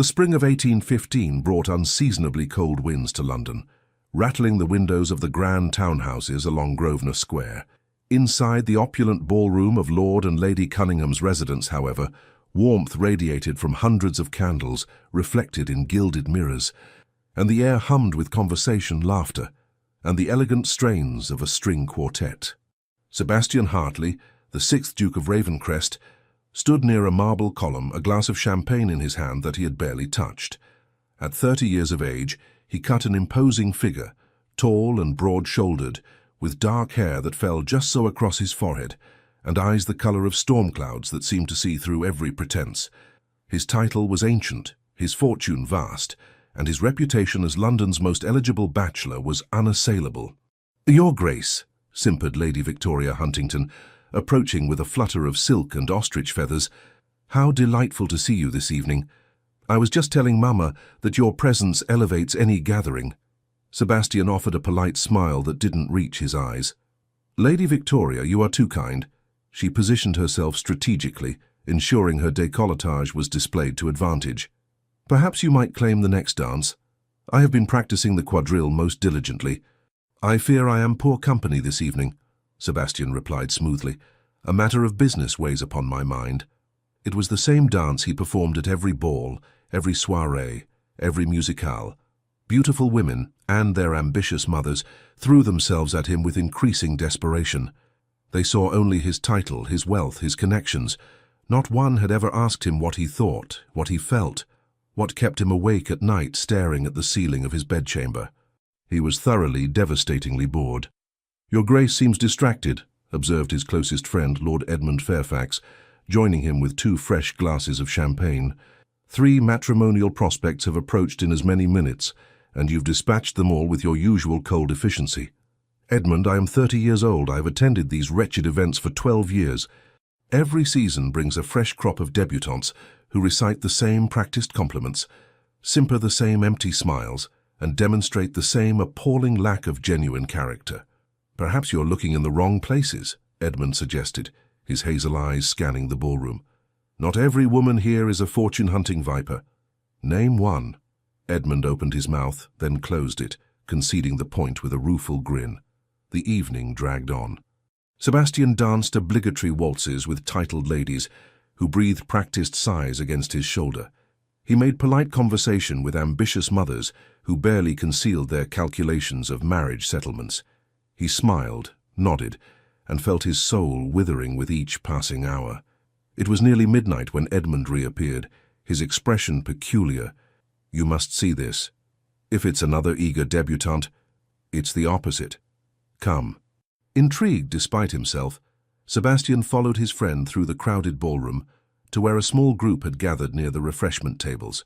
The spring of 1815 brought unseasonably cold winds to London, rattling the windows of the grand townhouses along Grosvenor Square. Inside the opulent ballroom of Lord and Lady Cunningham's residence, however, warmth radiated from hundreds of candles reflected in gilded mirrors, and the air hummed with conversation, laughter, and the elegant strains of a string quartet. Sebastian Hartley, the 6th Duke of Ravencrest, stood near a marble column, a glass of champagne in his hand that he had barely touched. At 30 years of age, he cut an imposing figure, tall and broad-shouldered, with dark hair that fell just so across his forehead, and eyes the colour of storm clouds that seemed to see through every pretense. His title was ancient, his fortune vast, and his reputation as London's most eligible bachelor was unassailable. "Your Grace," simpered Lady Victoria Huntington, approaching with a flutter of silk and ostrich feathers, "how delightful to see you this evening. I was just telling Mamma that your presence elevates any gathering." Sebastian offered a polite smile that didn't reach his eyes. "Lady Victoria, you are too kind." She positioned herself strategically, ensuring her décolletage was displayed to advantage. "Perhaps you might claim the next dance. I have been practicing the quadrille most diligently." "I fear I am poor company this evening," Sebastian replied smoothly. "A matter of business weighs upon my mind." It was the same dance he performed at every ball, every soirée, every musicale. Beautiful women, and their ambitious mothers, threw themselves at him with increasing desperation. They saw only his title, his wealth, his connections. Not one had ever asked him what he thought, what he felt, what kept him awake at night staring at the ceiling of his bedchamber. He was thoroughly, devastatingly bored. "Your Grace seems distracted," observed his closest friend, Lord Edmund Fairfax, joining him with 2 fresh glasses of champagne. "3 matrimonial prospects have approached in as many minutes, and you've dispatched them all with your usual cold efficiency." "Edmund, I am 30 years old. I have attended these wretched events for 12 years. Every season brings a fresh crop of debutantes who recite the same practiced compliments, simper the same empty smiles, and demonstrate the same appalling lack of genuine character." "Perhaps you're looking in the wrong places," Edmund suggested, his hazel eyes scanning the ballroom. "Not every woman here is a fortune-hunting viper." "Name one." Edmund opened his mouth, then closed it, conceding the point with a rueful grin. The evening dragged on. Sebastian danced obligatory waltzes with titled ladies, who breathed practiced sighs against his shoulder. He made polite conversation with ambitious mothers who barely concealed their calculations of marriage settlements. He smiled, nodded, and felt his soul withering with each passing hour. It was nearly midnight when Edmund reappeared, his expression peculiar. "You must see this. If it's another eager debutante, it's the opposite. Come." Intrigued despite himself, Sebastian followed his friend through the crowded ballroom to where a small group had gathered near the refreshment tables.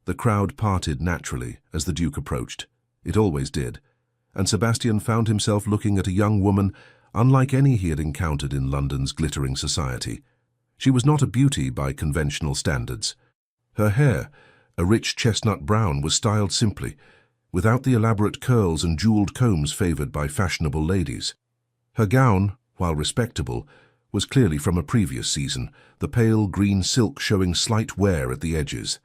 The crowd parted naturally as the Duke approached. It always did, and Sebastian found himself looking at a young woman unlike any he had encountered in London's glittering society. She was not a beauty by conventional standards. Her hair, a rich chestnut brown, was styled simply, without the elaborate curls and jeweled combs favored by fashionable ladies. Her gown, while respectable, was clearly from a previous season, the pale green silk showing slight wear at the edges.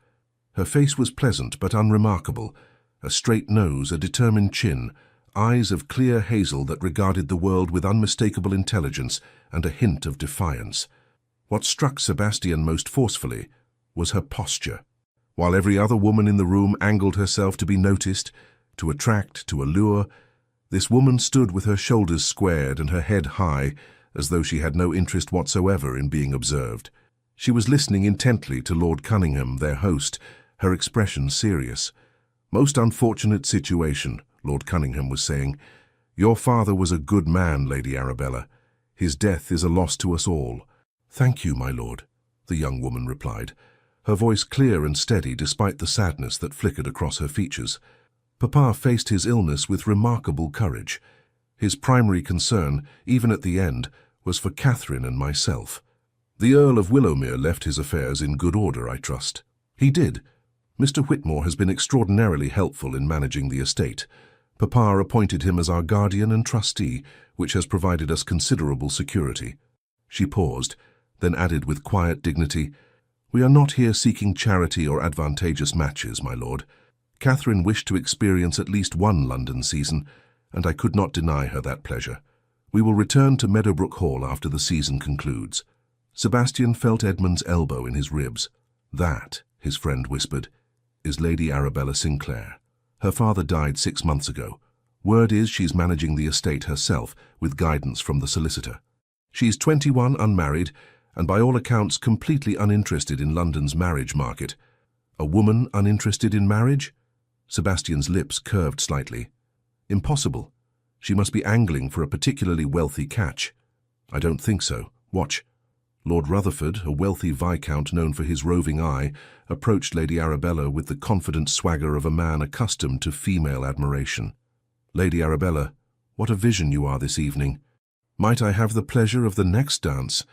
Her face was pleasant but unremarkable, a straight nose, a determined chin, eyes of clear hazel that regarded the world with unmistakable intelligence and a hint of defiance. What struck Sebastian most forcefully was her posture. While every other woman in the room angled herself to be noticed, to attract, to allure, this woman stood with her shoulders squared and her head high, as though she had no interest whatsoever in being observed. She was listening intently to Lord Cunningham, their host, her expression serious. "Most unfortunate situation," Lord Cunningham was saying. "Your father was a good man, Lady Arabella. His death is a loss to us all." "Thank you, my lord," the young woman replied, her voice clear and steady despite the sadness that flickered across her features. Papa faced his illness with remarkable courage. His primary concern, even at the end, was for Catherine and myself. The Earl of Willowmere left his affairs in good order, I trust. He did. Mr. Whitmore has been extraordinarily helpful in managing the estate. Papa appointed him as our guardian and trustee, which has provided us considerable security. She paused, then added with quiet dignity, We are not here seeking charity or advantageous matches, my lord. Catherine wished to experience at least one London season, and I could not deny her that pleasure. We will return to Meadowbrook Hall after the season concludes. Sebastian felt Edmund's elbow in his ribs. That, his friend whispered, is Lady Arabella Sinclair. Her father died 6 months ago. Word is she's managing the estate herself, with guidance from the solicitor. She's 21, unmarried, and by all accounts completely uninterested in London's marriage market. A woman uninterested in marriage? Sebastian's lips curved slightly. Impossible. She must be angling for a particularly wealthy catch. I don't think so. Watch. Lord Rutherford, a wealthy viscount known for his roving eye, approached Lady Arabella with the confident swagger of a man accustomed to female admiration. Lady Arabella, what a vision you are this evening. Might I have the pleasure of the next dance?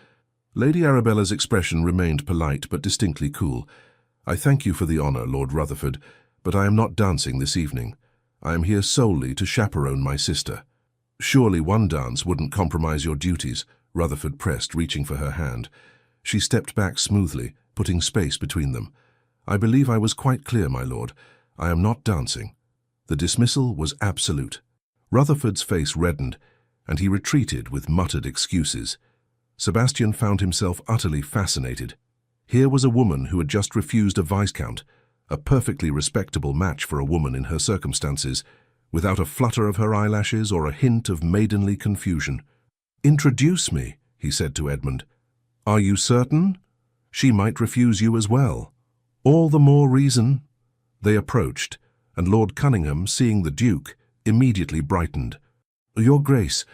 Lady Arabella's expression remained polite but distinctly cool. I thank you for the honor, Lord Rutherford, but I am not dancing this evening. I am here solely to chaperone my sister. Surely one dance wouldn't compromise your duties, Rutherford pressed, reaching for her hand. She stepped back smoothly, putting space between them. I believe I was quite clear, my lord. I am not dancing. The dismissal was absolute. Rutherford's face reddened, and he retreated with muttered excuses. Sebastian found himself utterly fascinated. Here was a woman who had just refused a viscount, a perfectly respectable match for a woman in her circumstances, without a flutter of her eyelashes or a hint of maidenly confusion. "Introduce me," he said to Edmund. "Are you certain? She might refuse you as well. All the more reason." They approached, and Lord Cunningham, seeing the Duke, immediately brightened. "Your Grace,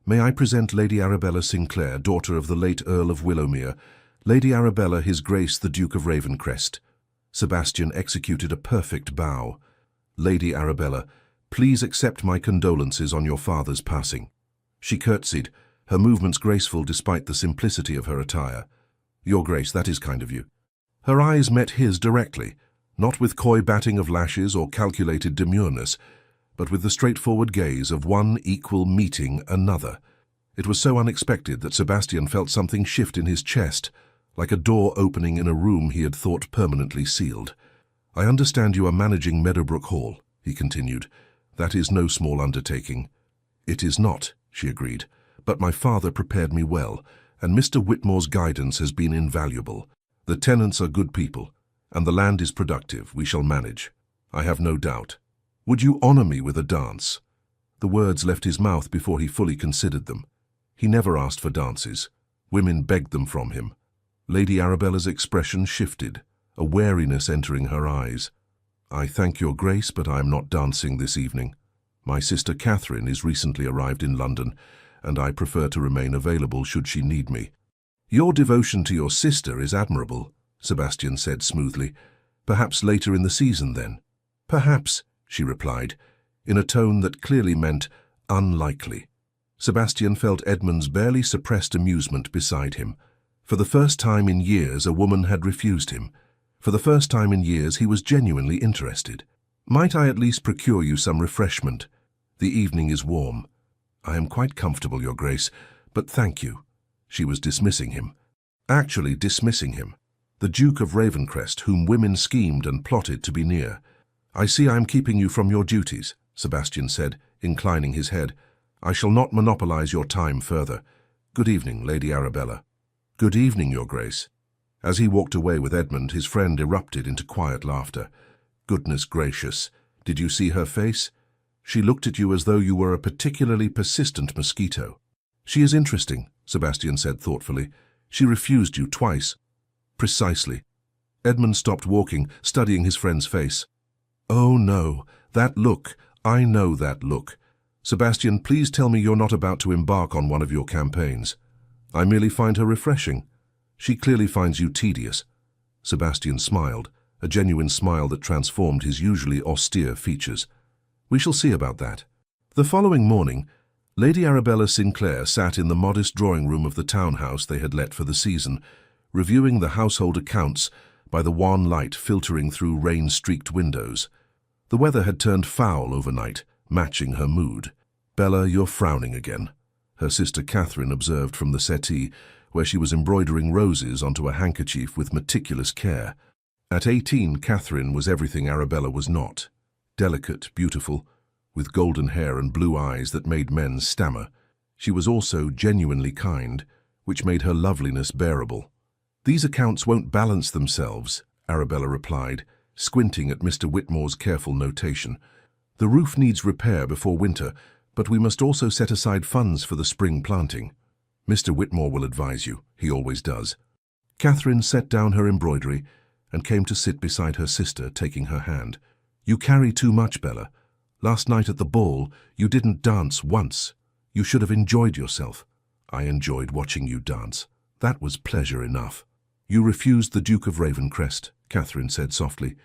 may I present Lady Arabella Sinclair, daughter of the late Earl of Willowmere, Lady Arabella, His Grace the Duke of Ravencrest." Sebastian executed a perfect bow. "Lady Arabella, please accept my condolences on your father's passing." She curtsied, her movements graceful despite the simplicity of her attire. "Your Grace, that is kind of you." Her eyes met his directly, not with coy batting of lashes or calculated demureness, but with the straightforward gaze of one equal meeting another. It was so unexpected that Sebastian felt something shift in his chest, like a door opening in a room he had thought permanently sealed. "I understand you are managing Meadowbrook Hall," he continued. "That is no small undertaking." "It is not," she agreed, "but my father prepared me well, and Mr. Whitmore's guidance has been invaluable. The tenants are good people, and the land is productive. We shall manage, I have no doubt. Would you honor me with a dance?" The words left his mouth before he fully considered them. He never asked for dances. Women begged them from him. Lady Arabella's expression shifted, a wariness entering her eyes. "I thank your Grace, but I am not dancing this evening. My sister Catherine is recently arrived in London, and I prefer to remain available should she need me." "Your devotion to your sister is admirable," Sebastian said smoothly. "Perhaps later in the season, then?" "Perhaps," she replied, in a tone that clearly meant unlikely. Sebastian felt Edmund's barely suppressed amusement beside him. For the first time in years, a woman had refused him. For the first time in years, he was genuinely interested. "Might I at least procure you some refreshment? The evening is warm." "I am quite comfortable, Your Grace, but thank you." She was dismissing him. Actually dismissing him. The Duke of Ravencrest, whom women schemed and plotted to be near. "I see I am keeping you from your duties," Sebastian said, inclining his head. "I shall not monopolize your time further. Good evening, Lady Arabella." "Good evening, Your Grace." As he walked away with Edmund, his friend erupted into quiet laughter. "Goodness gracious, did you see her face? She looked at you as though you were a particularly persistent mosquito." "She is interesting," Sebastian said thoughtfully. "She refused you twice." "Precisely." Edmund stopped walking, studying his friend's face. "Oh no, that look, I know that look. Sebastian, please tell me you're not about to embark on one of your campaigns." "I merely find her refreshing." "She clearly finds you tedious." Sebastian smiled, a genuine smile that transformed his usually austere features. "We shall see about that." The following morning, Lady Arabella Sinclair sat in the modest drawing-room of the townhouse they had let for the season, reviewing the household accounts by the wan light filtering through rain-streaked windows. The weather had turned foul overnight, matching her mood. "Bella, you're frowning again," her sister Catherine observed from the settee, where she was embroidering roses onto a handkerchief with meticulous care. At 18, Catherine was everything Arabella was not. Delicate, beautiful, with golden hair and blue eyes that made men stammer. She was also genuinely kind, which made her loveliness bearable. "These accounts won't balance themselves," Arabella replied, squinting at Mr. Whitmore's careful notation. "The roof needs repair before winter, but we must also set aside funds for the spring planting. Mr. Whitmore will advise you. He always does." Catherine set down her embroidery and came to sit beside her sister, taking her hand. "You carry too much, Bella. Last night at the ball, you didn't dance once. You should have enjoyed yourself." "I enjoyed watching you dance. That was pleasure enough." "You refused the Duke of Ravencrest," Catherine said softly.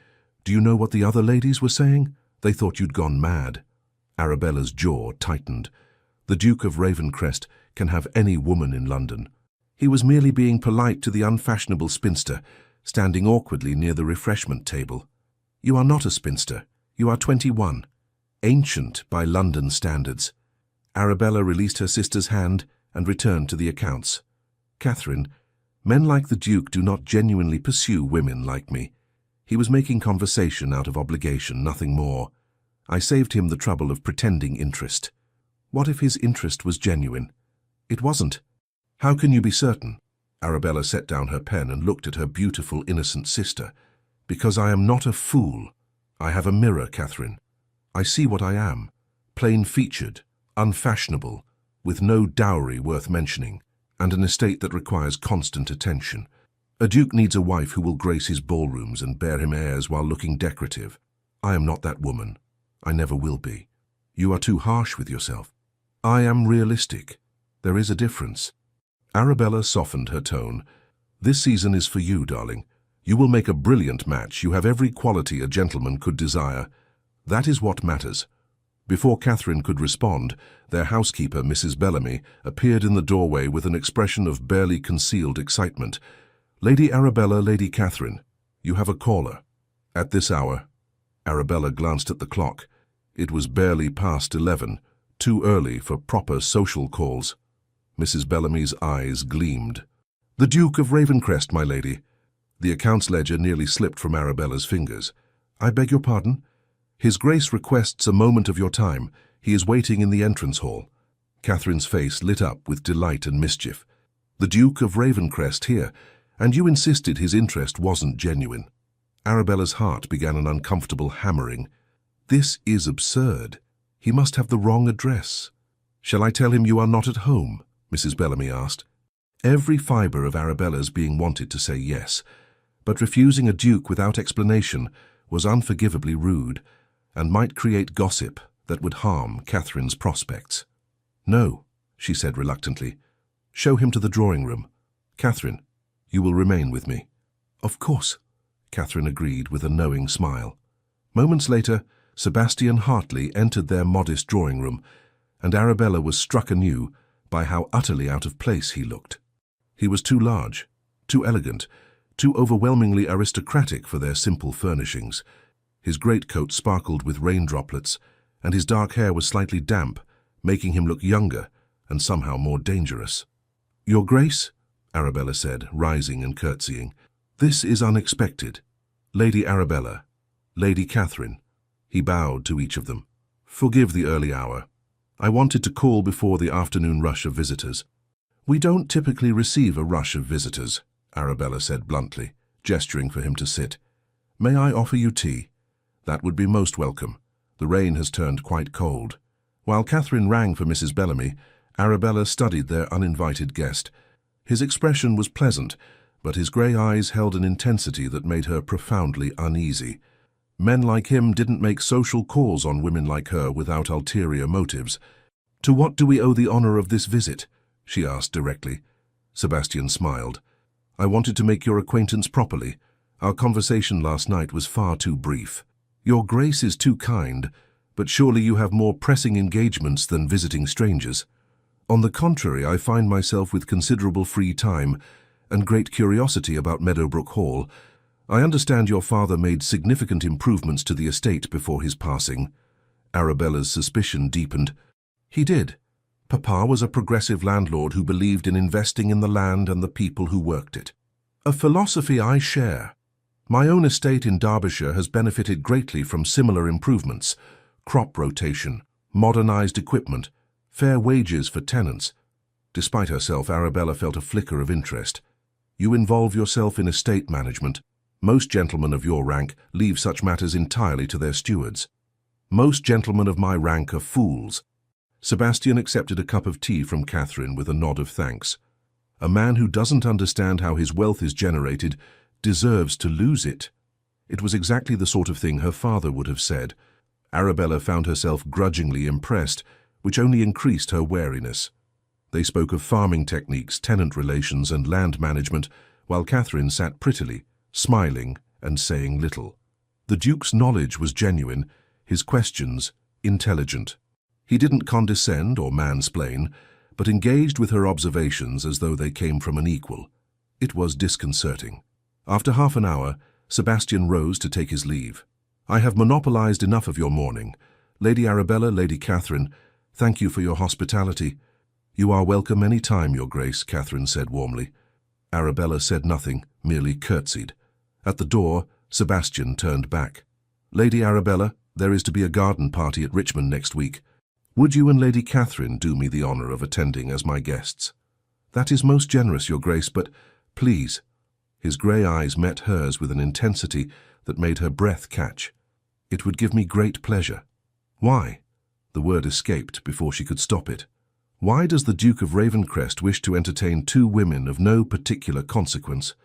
"Do you know what the other ladies were saying? They thought you'd gone mad." Arabella's jaw tightened. The Duke of Ravencrest can have any woman in London. He was merely being polite to the unfashionable spinster, standing awkwardly near the refreshment table. "You are not a spinster. You are 21. Ancient by London standards." Arabella released her sister's hand and returned to the accounts. "Catherine, men like the Duke do not genuinely pursue women like me. He was making conversation out of obligation, nothing more. I saved him the trouble of pretending interest." "What if his interest was genuine?" "It wasn't." "How can you be certain?" Arabella set down her pen and looked at her beautiful, innocent sister. "Because I am not a fool. I have a mirror, Catherine. I see what I am, plain-featured, unfashionable, with no dowry worth mentioning, and an estate that requires constant attention. A duke needs a wife who will grace his ballrooms and bear him heirs while looking decorative. I am not that woman. I never will be. You are too harsh with yourself. I am realistic. There is a difference." Arabella softened her tone. "This season is for you, darling. You will make a brilliant match. You have every quality a gentleman could desire. That is what matters." Before Catherine could respond, their housekeeper, Mrs. Bellamy, appeared in the doorway with an expression of barely concealed excitement. "Lady Arabella, Lady Catherine, you have a caller." At this hour, Arabella glanced at the clock. It was barely past 11, too early for proper social calls. Mrs. Bellamy's eyes gleamed. "The Duke of Ravencrest, my lady." The accounts ledger nearly slipped from Arabella's fingers. "I beg your pardon?" "His Grace requests a moment of your time. He is waiting in the entrance hall." Catherine's face lit up with delight and mischief. "The Duke of Ravencrest here, and you insisted his interest wasn't genuine." Arabella's heart began an uncomfortable hammering. "This is absurd. He must have the wrong address." "Shall I tell him you are not at home?" Mrs. Bellamy asked. Every fibre of Arabella's being wanted to say yes, but refusing a duke without explanation was unforgivably rude and might create gossip that would harm Catherine's prospects. "No," she said reluctantly. "Show him to the drawing room. Catherine, you will remain with me." "Of course," Catherine agreed with a knowing smile. Moments later, Sebastian Hartley entered their modest drawing room, and Arabella was struck anew by how utterly out of place he looked. He was too large, too elegant, too overwhelmingly aristocratic for their simple furnishings. His greatcoat sparkled with rain droplets, and his dark hair was slightly damp, making him look younger and somehow more dangerous. "Your Grace," Arabella said, rising and curtsying, "this is unexpected. Lady Arabella, Lady Catherine." He bowed to each of them. "Forgive the early hour. I wanted to call before the afternoon rush of visitors." "We don't typically receive a rush of visitors," Arabella said bluntly, gesturing for him to sit. "May I offer you tea? That would be most welcome. The rain has turned quite cold." While Catherine rang for Mrs. Bellamy, Arabella studied their uninvited guest. His expression was pleasant, but his grey eyes held an intensity that made her profoundly uneasy. Men like him didn't make social calls on women like her without ulterior motives. "To what do we owe the honour of this visit?" she asked directly. Sebastian smiled. "I wanted to make your acquaintance properly. Our conversation last night was far too brief." "Your Grace is too kind, but surely you have more pressing engagements than visiting strangers." "On the contrary, I find myself with considerable free time and great curiosity about Meadowbrook Hall. I understand your father made significant improvements to the estate before his passing." Arabella's suspicion deepened. "He did, Papa was a progressive landlord who believed in investing in the land and the people who worked it. A philosophy I share. My own estate in Derbyshire has benefited greatly from similar improvements: crop rotation, modernized equipment, fair wages for tenants. Despite herself, Arabella felt a flicker of interest. You involve yourself in estate management. Most gentlemen of your rank leave such matters entirely to their stewards. Most gentlemen of my rank are fools. Sebastian accepted a cup of tea from Catherine with a nod of thanks. A man who doesn't understand how his wealth is generated deserves to lose it. It was exactly the sort of thing her father would have said. Arabella found herself grudgingly impressed, which only increased her wariness. They spoke of farming techniques, tenant relations, and land management, while Catherine sat prettily, smiling and saying little. The Duke's knowledge was genuine, his questions intelligent. He didn't condescend or mansplain, but engaged with her observations as though they came from an equal. It was disconcerting. After half an hour, Sebastian rose to take his leave. I have monopolized enough of your morning. Lady Arabella, Lady Catherine, thank you for your hospitality. You are welcome any time, Your Grace, Catherine said warmly. Arabella said nothing, merely curtsied. At the door, Sebastian turned back. Lady Arabella, there is to be a garden party at Richmond next week. Would you and Lady Catherine do me the honour of attending as my guests? That is most generous, Your Grace, but please. His grey eyes met hers with an intensity that made her breath catch. It would give me great pleasure. Why? The word escaped before she could stop it. Why does the Duke of Ravencrest wish to entertain two women of no particular consequence?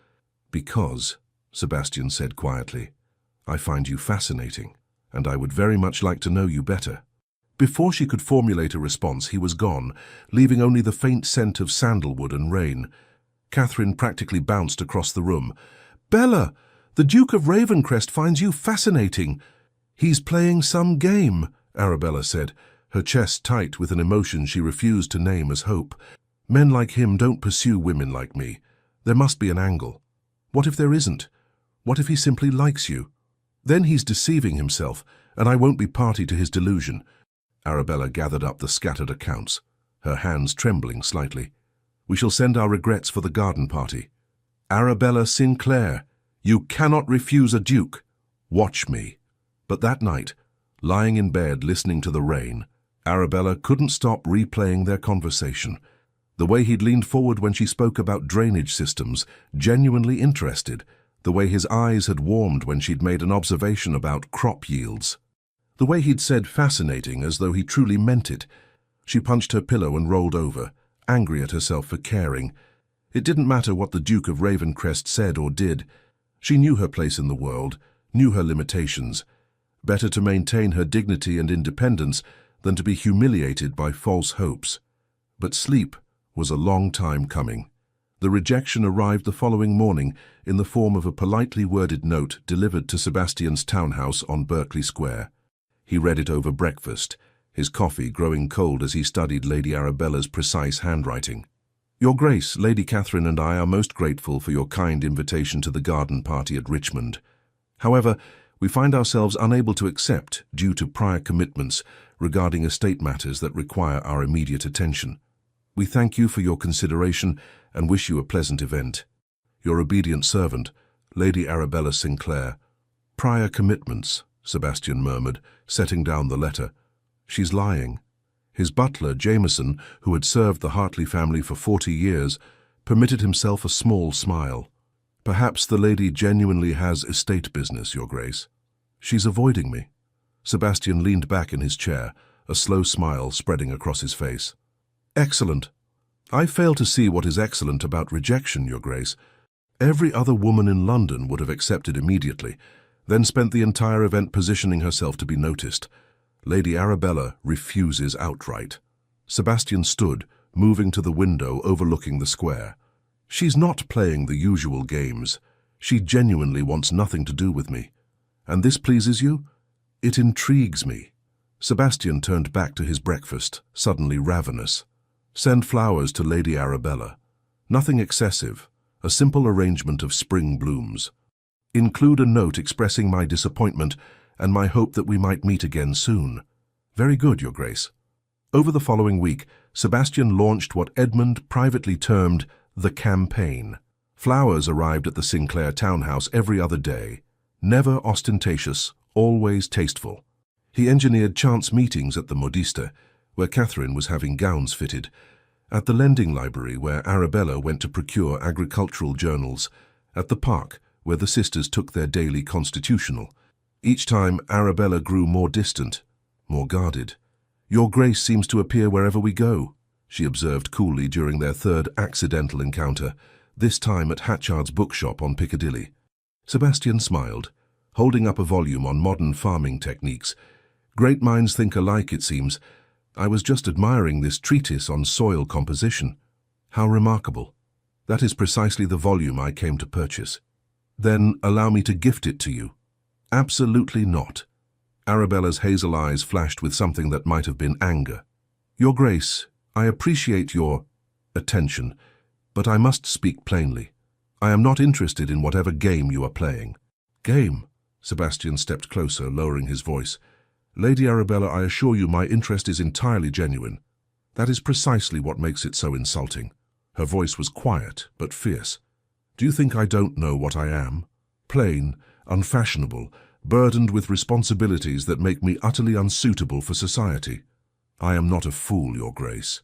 Because, Sebastian said quietly, I find you fascinating, and I would very much like to know you better. Before she could formulate a response, he was gone, leaving only the faint scent of sandalwood and rain. Catherine practically bounced across the room. Bella, the Duke of Ravencrest finds you fascinating. He's playing some game, Arabella said, her chest tight with an emotion she refused to name as hope. Men like him don't pursue women like me. There must be an angle. What if there isn't? What if he simply likes you? Then he's deceiving himself, and I won't be party to his delusion. Arabella gathered up the scattered accounts, her hands trembling slightly. We shall send our regrets for the garden party. Arabella Sinclair, you cannot refuse a duke. Watch me. But that night, lying in bed listening to the rain, Arabella couldn't stop replaying their conversation. The way he'd leaned forward when she spoke about drainage systems, genuinely interested. The way his eyes had warmed when she'd made an observation about crop yields. The way he'd said fascinating as though he truly meant it. She punched her pillow and rolled over, angry at herself for caring. It didn't matter what the Duke of Ravencrest said or did. She knew her place in the world, knew her limitations. Better to maintain her dignity and independence than to be humiliated by false hopes. But sleep was a long time coming. The rejection arrived the following morning in the form of a politely worded note delivered to Sebastian's townhouse on Berkeley Square. He read it over breakfast, his coffee growing cold as he studied Lady Arabella's precise handwriting. Your Grace, Lady Catherine and I are most grateful for your kind invitation to the garden party at Richmond. However, we find ourselves unable to accept due to prior commitments regarding estate matters that require our immediate attention. We thank you for your consideration and wish you a pleasant event. Your obedient servant, Lady Arabella Sinclair. Prior commitments, Sebastian murmured, setting down the letter. She's lying. His butler, Jameson, who had served the Hartley family for 40 years, permitted himself a small smile. Perhaps the lady genuinely has estate business, Your Grace. She's avoiding me. Sebastian leaned back in his chair, a slow smile spreading across his face. Excellent. I fail to see what is excellent about rejection, Your Grace. Every other woman in London would have accepted immediately, then spent the entire event positioning herself to be noticed. Lady Arabella refuses outright. Sebastian stood, moving to the window overlooking the square. She's not playing the usual games. She genuinely wants nothing to do with me. And this pleases you? It intrigues me. Sebastian turned back to his breakfast, suddenly ravenous. Send flowers to Lady Arabella. Nothing excessive, a simple arrangement of spring blooms. Include a note expressing my disappointment and my hope that we might meet again soon. Very good, Your Grace. Over the following week, Sebastian launched what Edmund privately termed the campaign. Flowers arrived at the Sinclair townhouse every other day, never ostentatious, always tasteful. He engineered chance meetings at the Modista, where Catherine was having gowns fitted, at the lending library where Arabella went to procure agricultural journals, at the park where the sisters took their daily constitutional. Each time Arabella grew more distant, more guarded. "Your Grace seems to appear wherever we go," she observed coolly during their third accidental encounter, this time at Hatchard's bookshop on Piccadilly. Sebastian smiled, holding up a volume on modern farming techniques. "Great minds think alike, it seems. I was just admiring this treatise on soil composition. How remarkable. That is precisely the volume I came to purchase." "Then allow me to gift it to you." "Absolutely not." Arabella's hazel eyes flashed with something that might have been anger. "Your Grace, I appreciate your attention, but I must speak plainly. I am not interested in whatever game you are playing." "Game?" Sebastian stepped closer, lowering his voice. "Lady Arabella, I assure you my interest is entirely genuine. That is precisely what makes it so insulting." Her voice was quiet, but fierce. "Do you think I don't know what I am? Plain, unfashionable, burdened with responsibilities that make me utterly unsuitable for society. I am not a fool, Your Grace.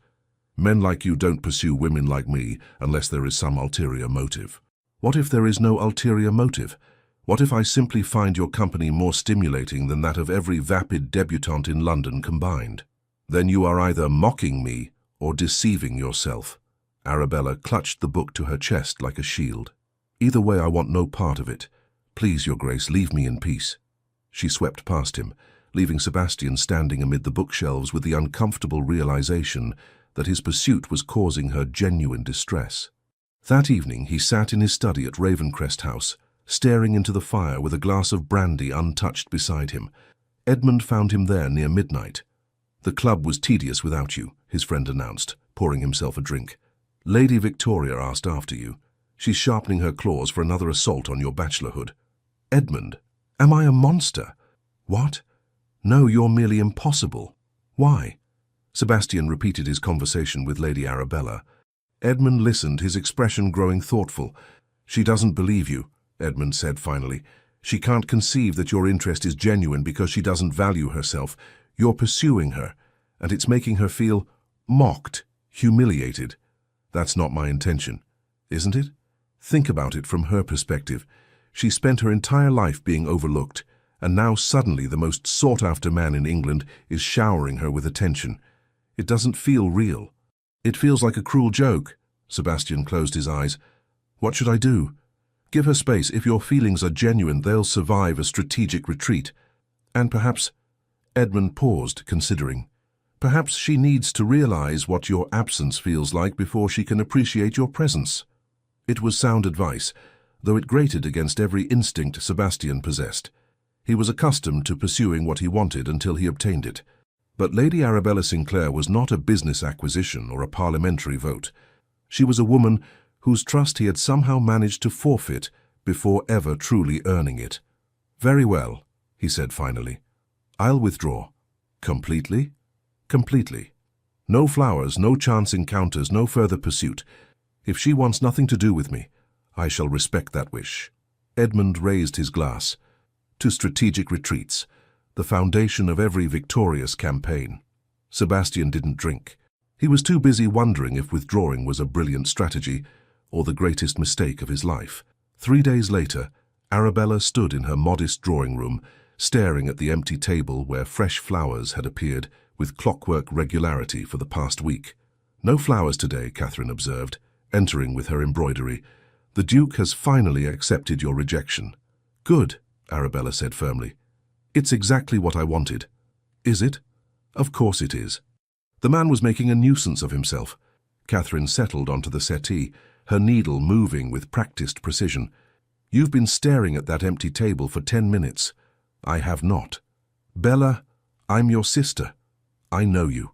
Men like you don't pursue women like me unless there is some ulterior motive." "What if there is no ulterior motive? What if I simply find your company more stimulating than that of every vapid debutante in London combined?" "Then you are either mocking me or deceiving yourself." Arabella clutched the book to her chest like a shield. "Either way, I want no part of it. Please, Your Grace, leave me in peace." She swept past him, leaving Sebastian standing amid the bookshelves with the uncomfortable realization that his pursuit was causing her genuine distress. That evening he sat in his study at Ravencrest House, staring into the fire with a glass of brandy untouched beside him. Edmund found him there near midnight. "The club was tedious without you," his friend announced, pouring himself a drink. "Lady Victoria asked after you. She's sharpening her claws for another assault on your bachelorhood." "Edmund, am I a monster?" "What? No, you're merely impossible." "Why?" Sebastian repeated his conversation with Lady Arabella. Edmund listened, his expression growing thoughtful. "She doesn't believe you," Edmund said finally. "She can't conceive that your interest is genuine because she doesn't value herself. You're pursuing her, and it's making her feel mocked, humiliated. That's not my intention, isn't it? Think about it from her perspective. She spent her entire life being overlooked, and now suddenly the most sought-after man in England is showering her with attention. It doesn't feel real. It feels like a cruel joke." Sebastian closed his eyes. "What should I do?" "Give her space. If your feelings are genuine, they'll survive a strategic retreat. And perhaps—" Edmund paused, considering. "Perhaps she needs to realize what your absence feels like before she can appreciate your presence." It was sound advice, though it grated against every instinct Sebastian possessed. He was accustomed to pursuing what he wanted until he obtained it. But Lady Arabella Sinclair was not a business acquisition or a parliamentary vote. She was a woman whose trust he had somehow managed to forfeit before ever truly earning it. "Very well," he said finally. "I'll withdraw." "Completely?" "Completely. No flowers, no chance encounters, no further pursuit. If she wants nothing to do with me, I shall respect that wish." Edmund raised his glass. "To strategic retreats, the foundation of every victorious campaign." Sebastian didn't drink. He was too busy wondering if withdrawing was a brilliant strategy or the greatest mistake of his life. 3 days later, Arabella stood in her modest drawing room, staring at the empty table where fresh flowers had appeared with clockwork regularity for the past week. "No flowers today," Catherine observed, entering with her embroidery. "The Duke has finally accepted your rejection." "Good," Arabella said firmly. "It's exactly what I wanted." "Is it?" "Of course it is." The man was making a nuisance of himself. Catherine settled onto the settee, her needle moving with practiced precision. "You've been staring at that empty table for 10 minutes. I have not." "Bella, I'm your sister." "I know you."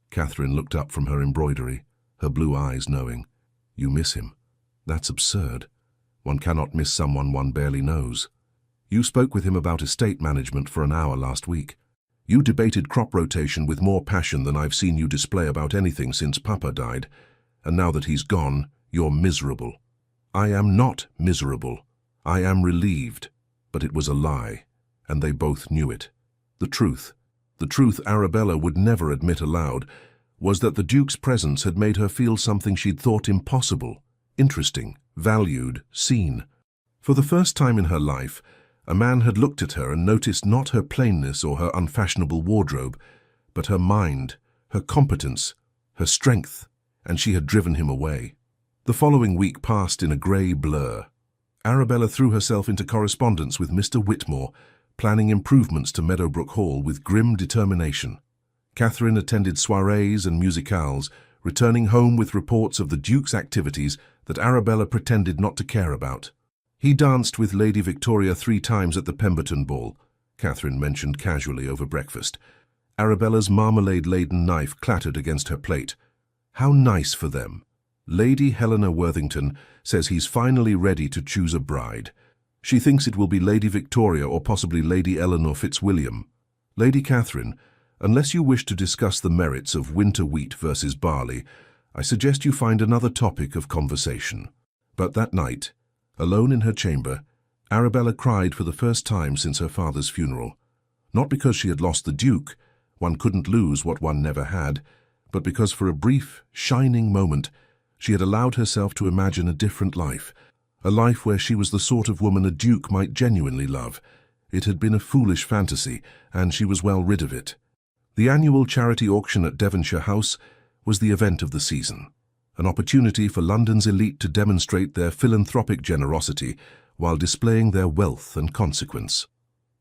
Catherine looked up from her embroidery, her blue eyes knowing. "You miss him. That's absurd. One cannot miss someone one barely knows. You spoke with him about estate management for an hour last week." You debated crop rotation with more passion than I've seen you display about anything since Papa died, and now that he's gone, you're miserable. I am not miserable. I am relieved. But it was a lie, and they both knew it. The truth Arabella would never admit aloud, was that the Duke's presence had made her feel something she'd thought impossible, interesting, valued, seen. For the first time in her life, a man had looked at her and noticed not her plainness or her unfashionable wardrobe, but her mind, her competence, her strength, and she had driven him away. The following week passed in a grey blur. Arabella threw herself into correspondence with Mr. Whitmore, planning improvements to Meadowbrook Hall with grim determination. Catherine attended soirees and musicales, returning home with reports of the Duke's activities that Arabella pretended not to care about. He danced with Lady Victoria 3 times at the Pemberton Ball, Catherine mentioned casually over breakfast. Arabella's marmalade-laden knife clattered against her plate. How nice for them. Lady Helena Worthington says he's finally ready to choose a bride. She thinks it will be Lady Victoria or possibly Lady Eleanor Fitzwilliam. Lady Catherine, unless you wish to discuss the merits of winter wheat versus barley, I suggest you find another topic of conversation. But that night, alone in her chamber, Arabella cried for the first time since her father's funeral. Not because she had lost the Duke, one couldn't lose what one never had, but because for a brief, shining moment, she had allowed herself to imagine a different life, a life where she was the sort of woman a Duke might genuinely love. It had been a foolish fantasy, and she was well rid of it. The annual charity auction at Devonshire House was the event of the season, an opportunity for London's elite to demonstrate their philanthropic generosity while displaying their wealth and consequence.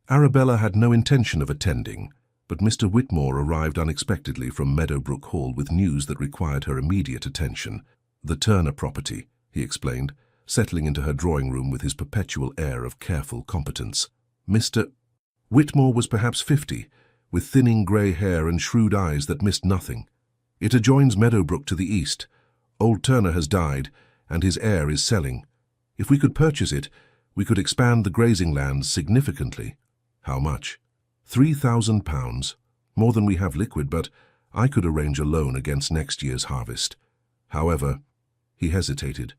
Arabella had no intention of attending, but Mr. Whitmore arrived unexpectedly from Meadowbrook Hall with news that required her immediate attention. The Turner property, he explained, settling into her drawing room with his perpetual air of careful competence. Mr. Whitmore was perhaps 50, with thinning grey hair and shrewd eyes that missed nothing. It adjoins Meadowbrook to the east. Old Turner has died, and his heir is selling. If we could purchase it, we could expand the grazing lands significantly. How much? £3,000. More than we have liquid, but I could arrange a loan against next year's harvest. However, he hesitated.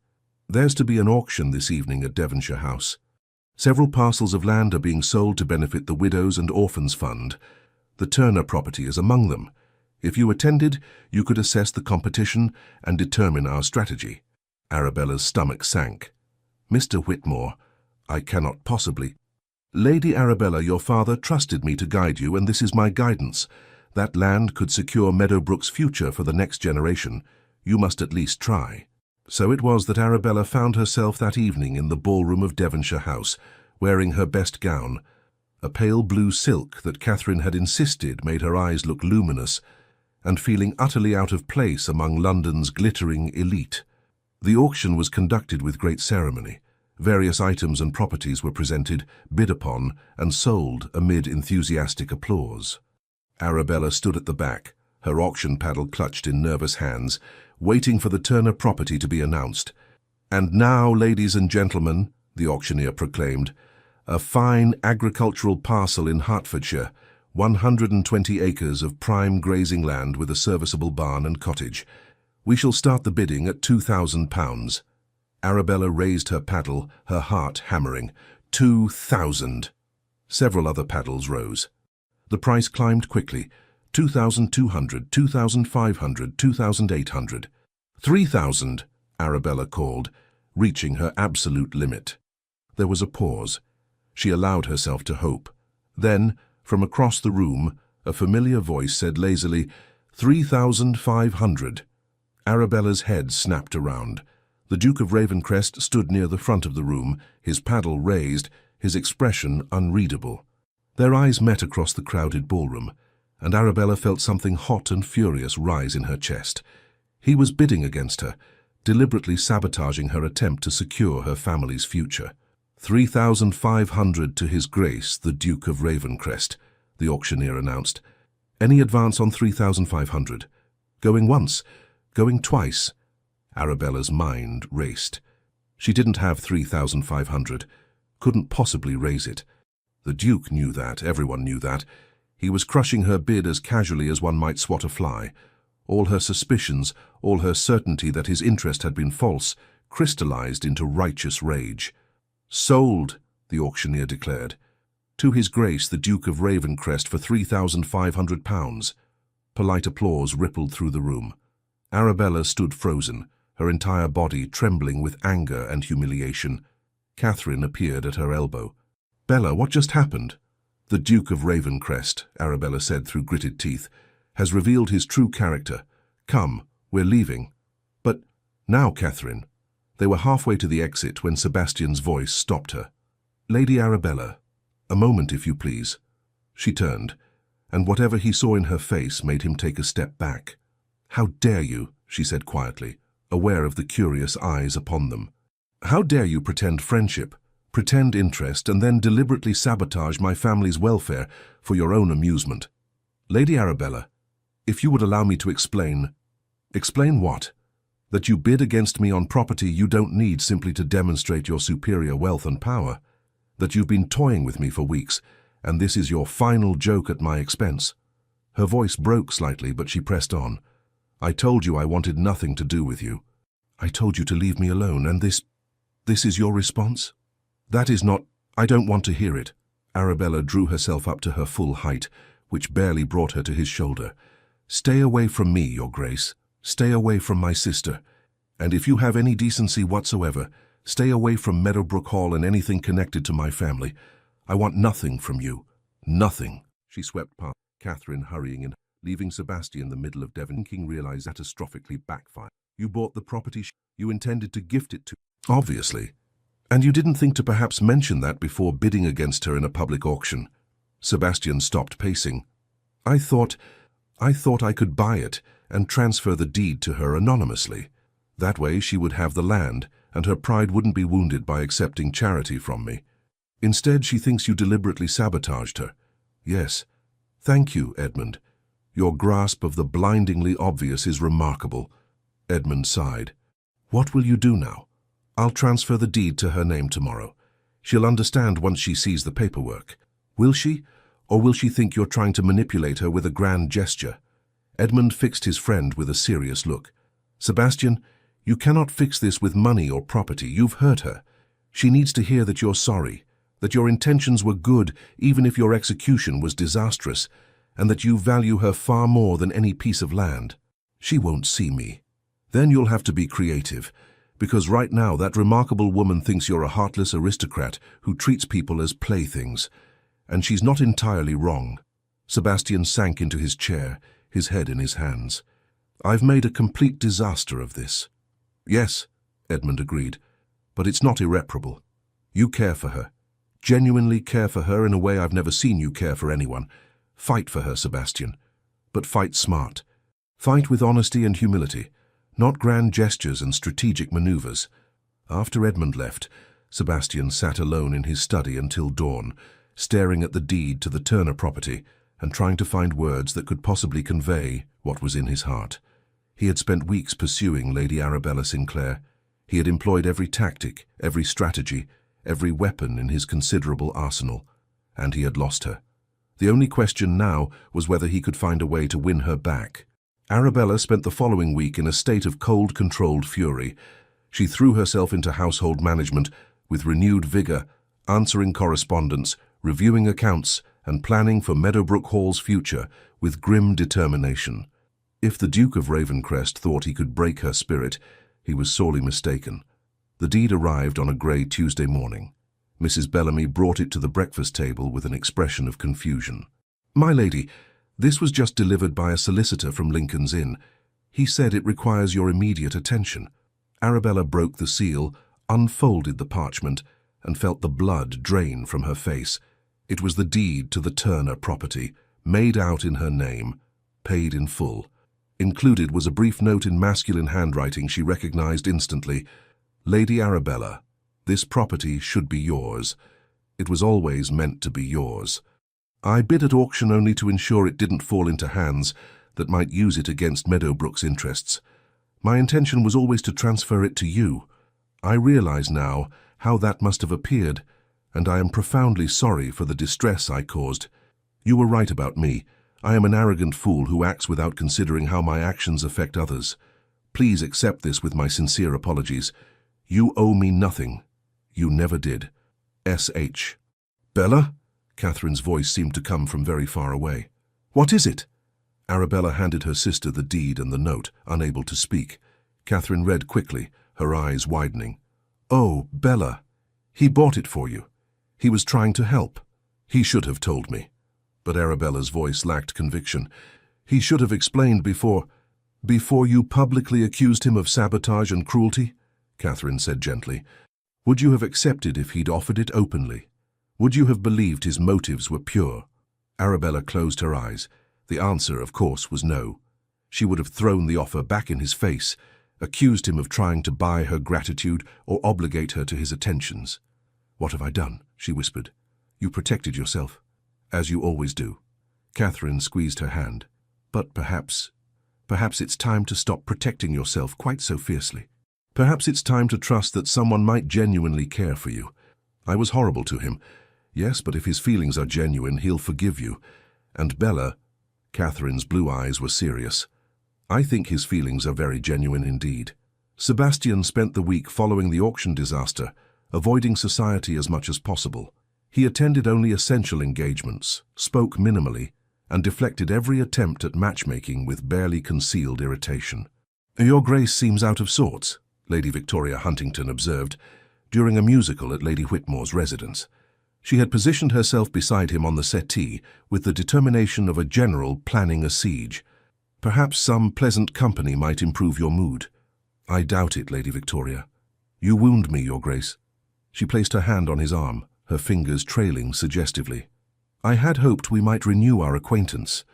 There's to be an auction this evening at Devonshire House. Several parcels of land are being sold to benefit the Widows and Orphans Fund. The Turner property is among them. If you attended, you could assess the competition and determine our strategy. Arabella's stomach sank. Mr. Whitmore, I cannot possibly. Lady Arabella, your father trusted me to guide you, and this is my guidance. That land could secure Meadowbrook's future for the next generation. You must at least try. So it was that Arabella found herself that evening in the ballroom of Devonshire House, wearing her best gown. A pale blue silk that Catherine had insisted made her eyes look luminous, and feeling utterly out of place among London's glittering elite. The auction was conducted with great ceremony. Various items and properties were presented, bid upon, and sold amid enthusiastic applause. Arabella stood at the back, her auction paddle clutched in nervous hands, waiting for the Turner property to be announced. "And now, ladies and gentlemen," the auctioneer proclaimed, "a fine agricultural parcel in Hertfordshire, 120 acres of prime grazing land with a serviceable barn and cottage. We shall start the bidding at £2,000. Arabella raised her paddle, her heart hammering. 2,000! Several other paddles rose. The price climbed quickly. 2,200, 2,500, 2,800. 3,000, Arabella called, reaching her absolute limit. There was a pause. She allowed herself to hope. Then, from across the room, a familiar voice said lazily, 3,500. Arabella's head snapped around. The Duke of Ravencrest stood near the front of the room, his paddle raised, his expression unreadable. Their eyes met across the crowded ballroom, and Arabella felt something hot and furious rise in her chest. He was bidding against her, deliberately sabotaging her attempt to secure her family's future. 3,500 to His Grace, the Duke of Ravencrest, the auctioneer announced. Any advance on 3,500? Going once? Going twice? Arabella's mind raced. She didn't have 3,500, couldn't possibly raise it. The Duke knew that, everyone knew that. He was crushing her bid as casually as one might swat a fly. All her suspicions, all her certainty that his interest had been false, crystallized into righteous rage. "Sold," the auctioneer declared. "To His Grace the Duke of Ravencrest for £3,500. Polite applause rippled through the room. Arabella stood frozen, her entire body trembling with anger and humiliation. Catherine appeared at her elbow. "Bella, what just happened?" "The Duke of Ravencrest," Arabella said through gritted teeth, "has revealed his true character. Come, we're leaving." "But now, Catherine." They were halfway to the exit when Sebastian's voice stopped her. "Lady Arabella, a moment if you please." She turned, and whatever he saw in her face made him take a step back. "How dare you," she said quietly, aware of the curious eyes upon them. "How dare you pretend friendship, pretend interest, and then deliberately sabotage my family's welfare for your own amusement? Lady Arabella, if you would allow me to explain..." "Explain what?" "That you bid against me on property you don't need simply to demonstrate your superior wealth and power. That you've been toying with me for weeks, and this is your final joke at my expense." Her voice broke slightly, but she pressed on. "I told you I wanted nothing to do with you. I told you to leave me alone, and this is your response? That is not... I don't want to hear it." Arabella drew herself up to her full height, which barely brought her to his shoulder. "Stay away from me, Your Grace. Stay away from my sister. And if you have any decency whatsoever, stay away from Meadowbrook Hall and anything connected to my family. I want nothing from you. Nothing." She swept past Catherine, hurrying in, leaving Sebastian in the middle of Devon. King realized catastrophically backfired. "You bought the property. You intended to gift it to..." "Obviously. And you didn't think to perhaps mention that before bidding against her in a public auction." Sebastian stopped pacing. I thought I could buy it and transfer the deed to her anonymously. That way she would have the land, and her pride wouldn't be wounded by accepting charity from me. Instead, she thinks you deliberately sabotaged her." "Yes. Thank you, Edmund. Your grasp of the blindingly obvious is remarkable." Edmund sighed. "What will you do now?" "I'll transfer the deed to her name tomorrow. She'll understand once she sees the paperwork." "Will she? Or will she think you're trying to manipulate her with a grand gesture?" Edmund fixed his friend with a serious look. "Sebastian, you cannot fix this with money or property. You've hurt her. She needs to hear that you're sorry, that your intentions were good even if your execution was disastrous, and that you value her far more than any piece of land." "She won't see me." "Then you'll have to be creative, because right now that remarkable woman thinks you're a heartless aristocrat who treats people as playthings, and she's not entirely wrong." Sebastian sank into his chair, his head in his hands. "I've made a complete disaster of this." "Yes," Edmund agreed, "but it's not irreparable. You care for her. Genuinely care for her in a way I've never seen you care for anyone. Fight for her, Sebastian. But fight smart. Fight with honesty and humility, not grand gestures and strategic maneuvers." After Edmund left, Sebastian sat alone in his study until dawn, staring at the deed to the Turner property and trying to find words that could possibly convey what was in his heart. He had spent weeks pursuing Lady Arabella Sinclair. He had employed every tactic, every strategy, every weapon in his considerable arsenal, and he had lost her. The only question now was whether he could find a way to win her back. Arabella spent the following week in a state of cold, controlled fury. She threw herself into household management with renewed vigor, answering correspondence, reviewing accounts, and planning for Meadowbrook Hall's future with grim determination. If the Duke of Ravencrest thought he could break her spirit, he was sorely mistaken. The deed arrived on a grey Tuesday morning. Mrs. Bellamy brought it to the breakfast table with an expression of confusion. "My lady, this was just delivered by a solicitor from Lincoln's Inn. He said it requires your immediate attention." Arabella broke the seal, unfolded the parchment, and felt the blood drain from her face. It was the deed to the Turner property, made out in her name, paid in full. Included was a brief note in masculine handwriting she recognized instantly. "Lady Arabella, this property should be yours. It was always meant to be yours. I bid at auction only to ensure it didn't fall into hands that might use it against Meadowbrook's interests. My intention was always to transfer it to you. I realize now how that must have appeared, and I am profoundly sorry for the distress I caused. You were right about me. I am an arrogant fool who acts without considering how my actions affect others. Please accept this with my sincere apologies. You owe me nothing. You never did. S.H. Bella? Catherine's voice seemed to come from very far away. What is it? Arabella handed her sister the deed and the note, unable to speak. Catherine read quickly, her eyes widening. Oh, Bella. He bought it for you. He was trying to help. He should have told me. But Arabella's voice lacked conviction. He should have explained before you publicly accused him of sabotage and cruelty, Catherine said gently. Would you have accepted if he'd offered it openly? Would you have believed his motives were pure? Arabella closed her eyes. The answer, of course, was no. She would have thrown the offer back in his face, accused him of trying to buy her gratitude or obligate her to his attentions. What have I done? She whispered. You protected yourself, as you always do. Catherine squeezed her hand. But perhaps it's time to stop protecting yourself quite so fiercely. Perhaps it's time to trust that someone might genuinely care for you. I was horrible to him. Yes, but if his feelings are genuine, he'll forgive you. And Bella, Catherine's blue eyes were serious. I think his feelings are very genuine indeed. Sebastian spent the week following the auction disaster, avoiding society as much as possible. He attended only essential engagements, spoke minimally, and deflected every attempt at matchmaking with barely concealed irritation. Your Grace seems out of sorts, Lady Victoria Huntington observed, during a musical at Lady Whitmore's residence. She had positioned herself beside him on the settee with the determination of a general planning a siege. Perhaps some pleasant company might improve your mood. I doubt it, Lady Victoria. You wound me, Your Grace. She placed her hand on his arm, her fingers trailing suggestively. I had hoped we might renew our acquaintance.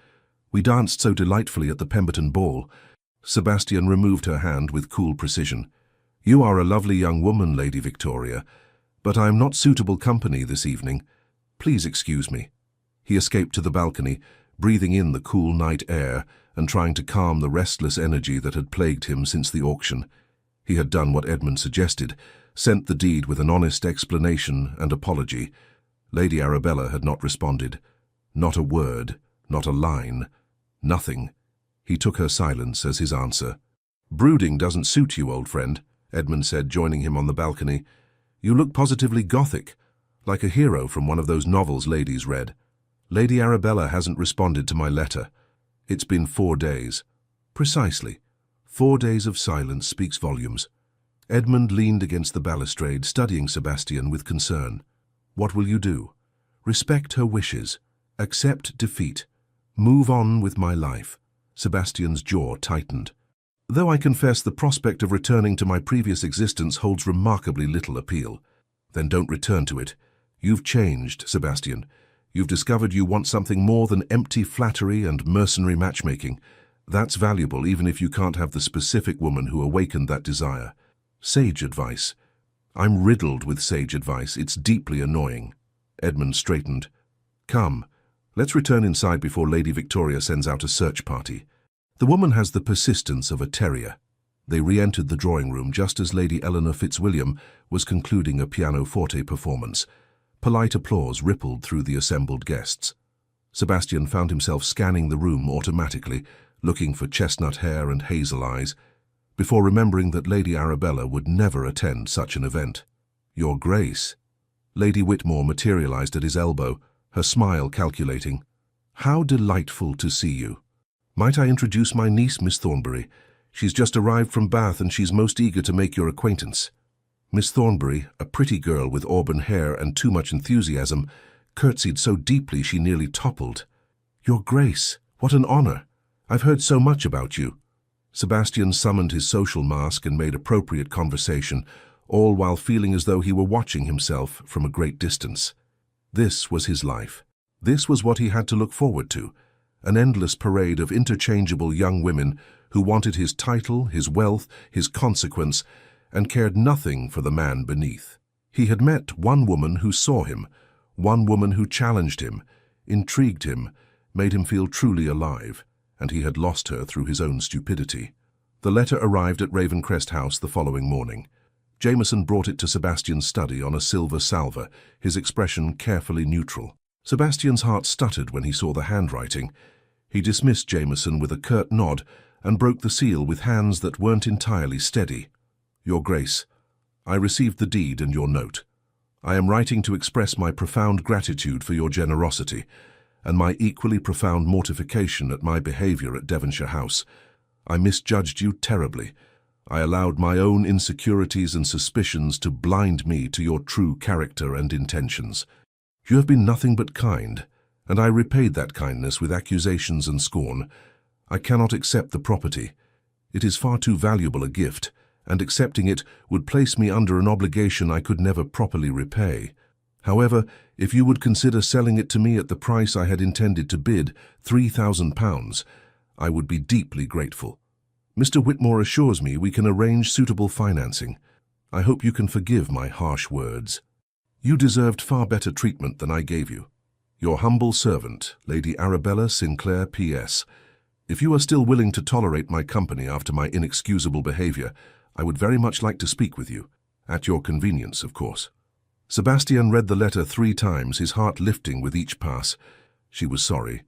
We danced so delightfully at the Pemberton ball. Sebastian removed her hand with cool precision. You are a lovely young woman, Lady Victoria, but I am not suitable company this evening. Please excuse me. He escaped to the balcony, breathing in the cool night air and trying to calm the restless energy that had plagued him since the auction. He had done what Edmund suggested, sent the deed with an honest explanation and apology. Lady Arabella had not responded. Not a word, not a line, nothing. He took her silence as his answer. Brooding doesn't suit you, old friend, Edmund said, joining him on the balcony. You look positively Gothic, like a hero from one of those novels ladies read. Lady Arabella hasn't responded to my letter. It's been 4 days. Precisely. 4 days of silence speaks volumes. Edmund leaned against the balustrade, studying Sebastian with concern. What will you do? Respect her wishes. Accept defeat. Move on with my life. Sebastian's jaw tightened. Though I confess the prospect of returning to my previous existence holds remarkably little appeal. Then don't return to it. You've changed, Sebastian. You've discovered you want something more than empty flattery and mercenary matchmaking. That's valuable even if you can't have the specific woman who awakened that desire. Sage advice. I'm riddled with sage advice. It's deeply annoying. Edmund straightened. Come, let's return inside before Lady Victoria sends out a search party. The woman has the persistence of a terrier. They re-entered the drawing room just as Lady Eleanor Fitzwilliam was concluding a pianoforte performance. Polite applause rippled through the assembled guests. Sebastian found himself scanning the room automatically, looking for chestnut hair and hazel eyes, before remembering that Lady Arabella would never attend such an event. Your Grace. Lady Whitmore materialized at his elbow, her smile calculating. How delightful to see you. Might I introduce my niece, Miss Thornbury? She's just arrived from Bath and she's most eager to make your acquaintance. Miss Thornbury, a pretty girl with auburn hair and too much enthusiasm, curtsied so deeply she nearly toppled. Your Grace, what an honor. I've heard so much about you. Sebastian summoned his social mask and made appropriate conversation, all while feeling as though he were watching himself from a great distance. This was his life. This was what he had to look forward to. An endless parade of interchangeable young women who wanted his title, his wealth, his consequence, and cared nothing for the man beneath. He had met one woman who saw him, one woman who challenged him, intrigued him, made him feel truly alive, and he had lost her through his own stupidity. The letter arrived at Ravencrest House the following morning. Jameson brought it to Sebastian's study on a silver salver, his expression carefully neutral. Sebastian's heart stuttered when he saw the handwriting. He dismissed Jameson with a curt nod and broke the seal with hands that weren't entirely steady. Your Grace, I received the deed and your note. I am writing to express my profound gratitude for your generosity and my equally profound mortification at my behavior at Devonshire House. I misjudged you terribly. I allowed my own insecurities and suspicions to blind me to your true character and intentions. You have been nothing but kind, and I repaid that kindness with accusations and scorn. I cannot accept the property. It is far too valuable a gift, and accepting it would place me under an obligation I could never properly repay. However, if you would consider selling it to me at the price I had intended to bid, £3,000, I would be deeply grateful. Mr. Whitmore assures me we can arrange suitable financing. I hope you can forgive my harsh words. You deserved far better treatment than I gave you. Your humble servant, Lady Arabella Sinclair P.S. If you are still willing to tolerate my company after my inexcusable behavior, I would very much like to speak with you. At your convenience, of course. Sebastian read the letter 3 times, his heart lifting with each pass. She was sorry.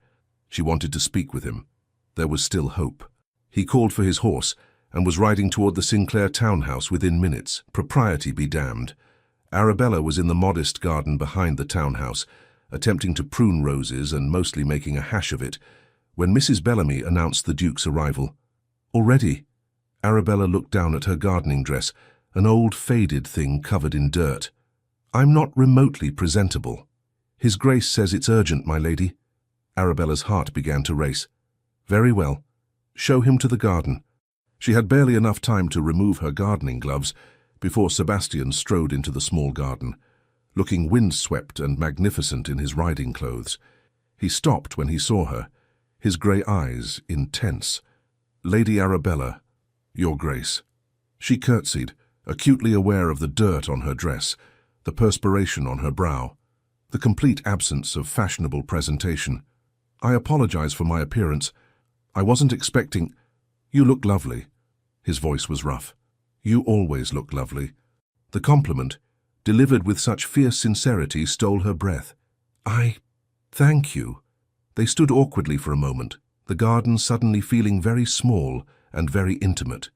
She wanted to speak with him. There was still hope. He called for his horse and was riding toward the Sinclair townhouse within minutes. Propriety be damned. Arabella was in the modest garden behind the townhouse, attempting to prune roses and mostly making a hash of it, when Mrs. Bellamy announced the Duke's arrival. Already? Arabella looked down at her gardening dress, an old faded thing covered in dirt. I'm not remotely presentable. His Grace says it's urgent, my lady. Arabella's heart began to race. Very well. Show him to the garden. She had barely enough time to remove her gardening gloves before Sebastian strode into the small garden, looking windswept and magnificent in his riding clothes. He stopped when he saw her, his grey eyes intense. Lady Arabella, Your Grace. She curtsied, acutely aware of the dirt on her dress, the perspiration on her brow, the complete absence of fashionable presentation. I apologize for my appearance. I wasn't expecting... You look lovely. His voice was rough. You always look lovely. The compliment, delivered with such fierce sincerity, stole her breath. Thank you. They stood awkwardly for a moment, the garden suddenly feeling very small and very intimate.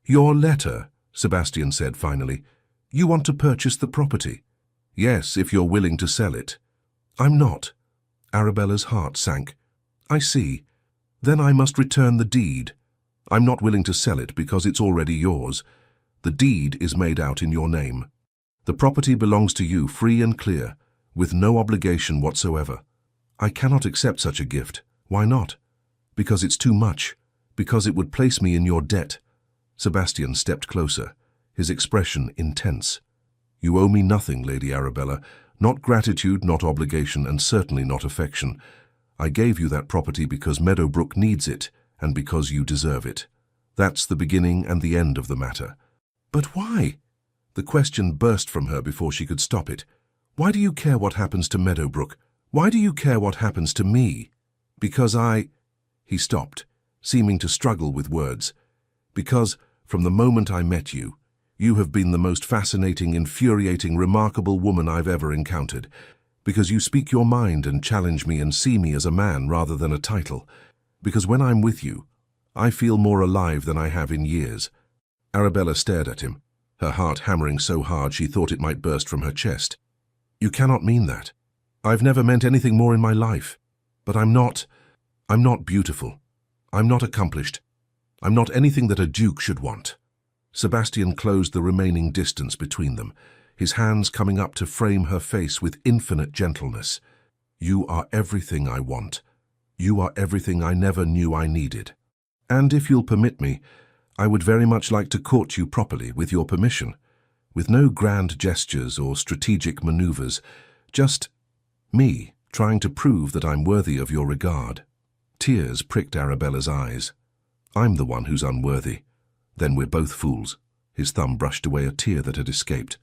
Your letter, Sebastian said finally. You want to purchase the property? Yes, if you're willing to sell it. I'm not. Arabella's heart sank. I see. Then I must return the deed. I'm not willing to sell it because it's already yours. The deed is made out in your name. The property belongs to you free and clear, with no obligation whatsoever. I cannot accept such a gift. Why not? Because it's too much. Because it would place me in your debt. Sebastian stepped closer, his expression intense. You owe me nothing, Lady Arabella. Not gratitude, not obligation, and certainly not affection. I gave you that property because Meadowbrook needs it, and because you deserve it. That's the beginning and the end of the matter. But why? The question burst from her before she could stop it. Why do you care what happens to Meadowbrook? Why do you care what happens to me? Because He stopped, seeming to struggle with words. Because, from the moment I met you, you have been the most fascinating, infuriating, remarkable woman I've ever encountered. Because you speak your mind and challenge me and see me as a man rather than a title. Because when I'm with you, I feel more alive than I have in years. Arabella stared at him, her heart hammering so hard she thought it might burst from her chest. You cannot mean that. I've never meant anything more in my life. But I'm not beautiful. I'm not accomplished. I'm not anything that a duke should want. Sebastian closed the remaining distance between them, his hands coming up to frame her face with infinite gentleness. You are everything I want. You are everything I never knew I needed. And if you'll permit me, I would very much like to court you properly, with your permission, with no grand gestures or strategic maneuvers, just me trying to prove that I'm worthy of your regard. Tears pricked Arabella's eyes. I'm the one who's unworthy. Then we're both fools. His thumb brushed away a tear that had escaped.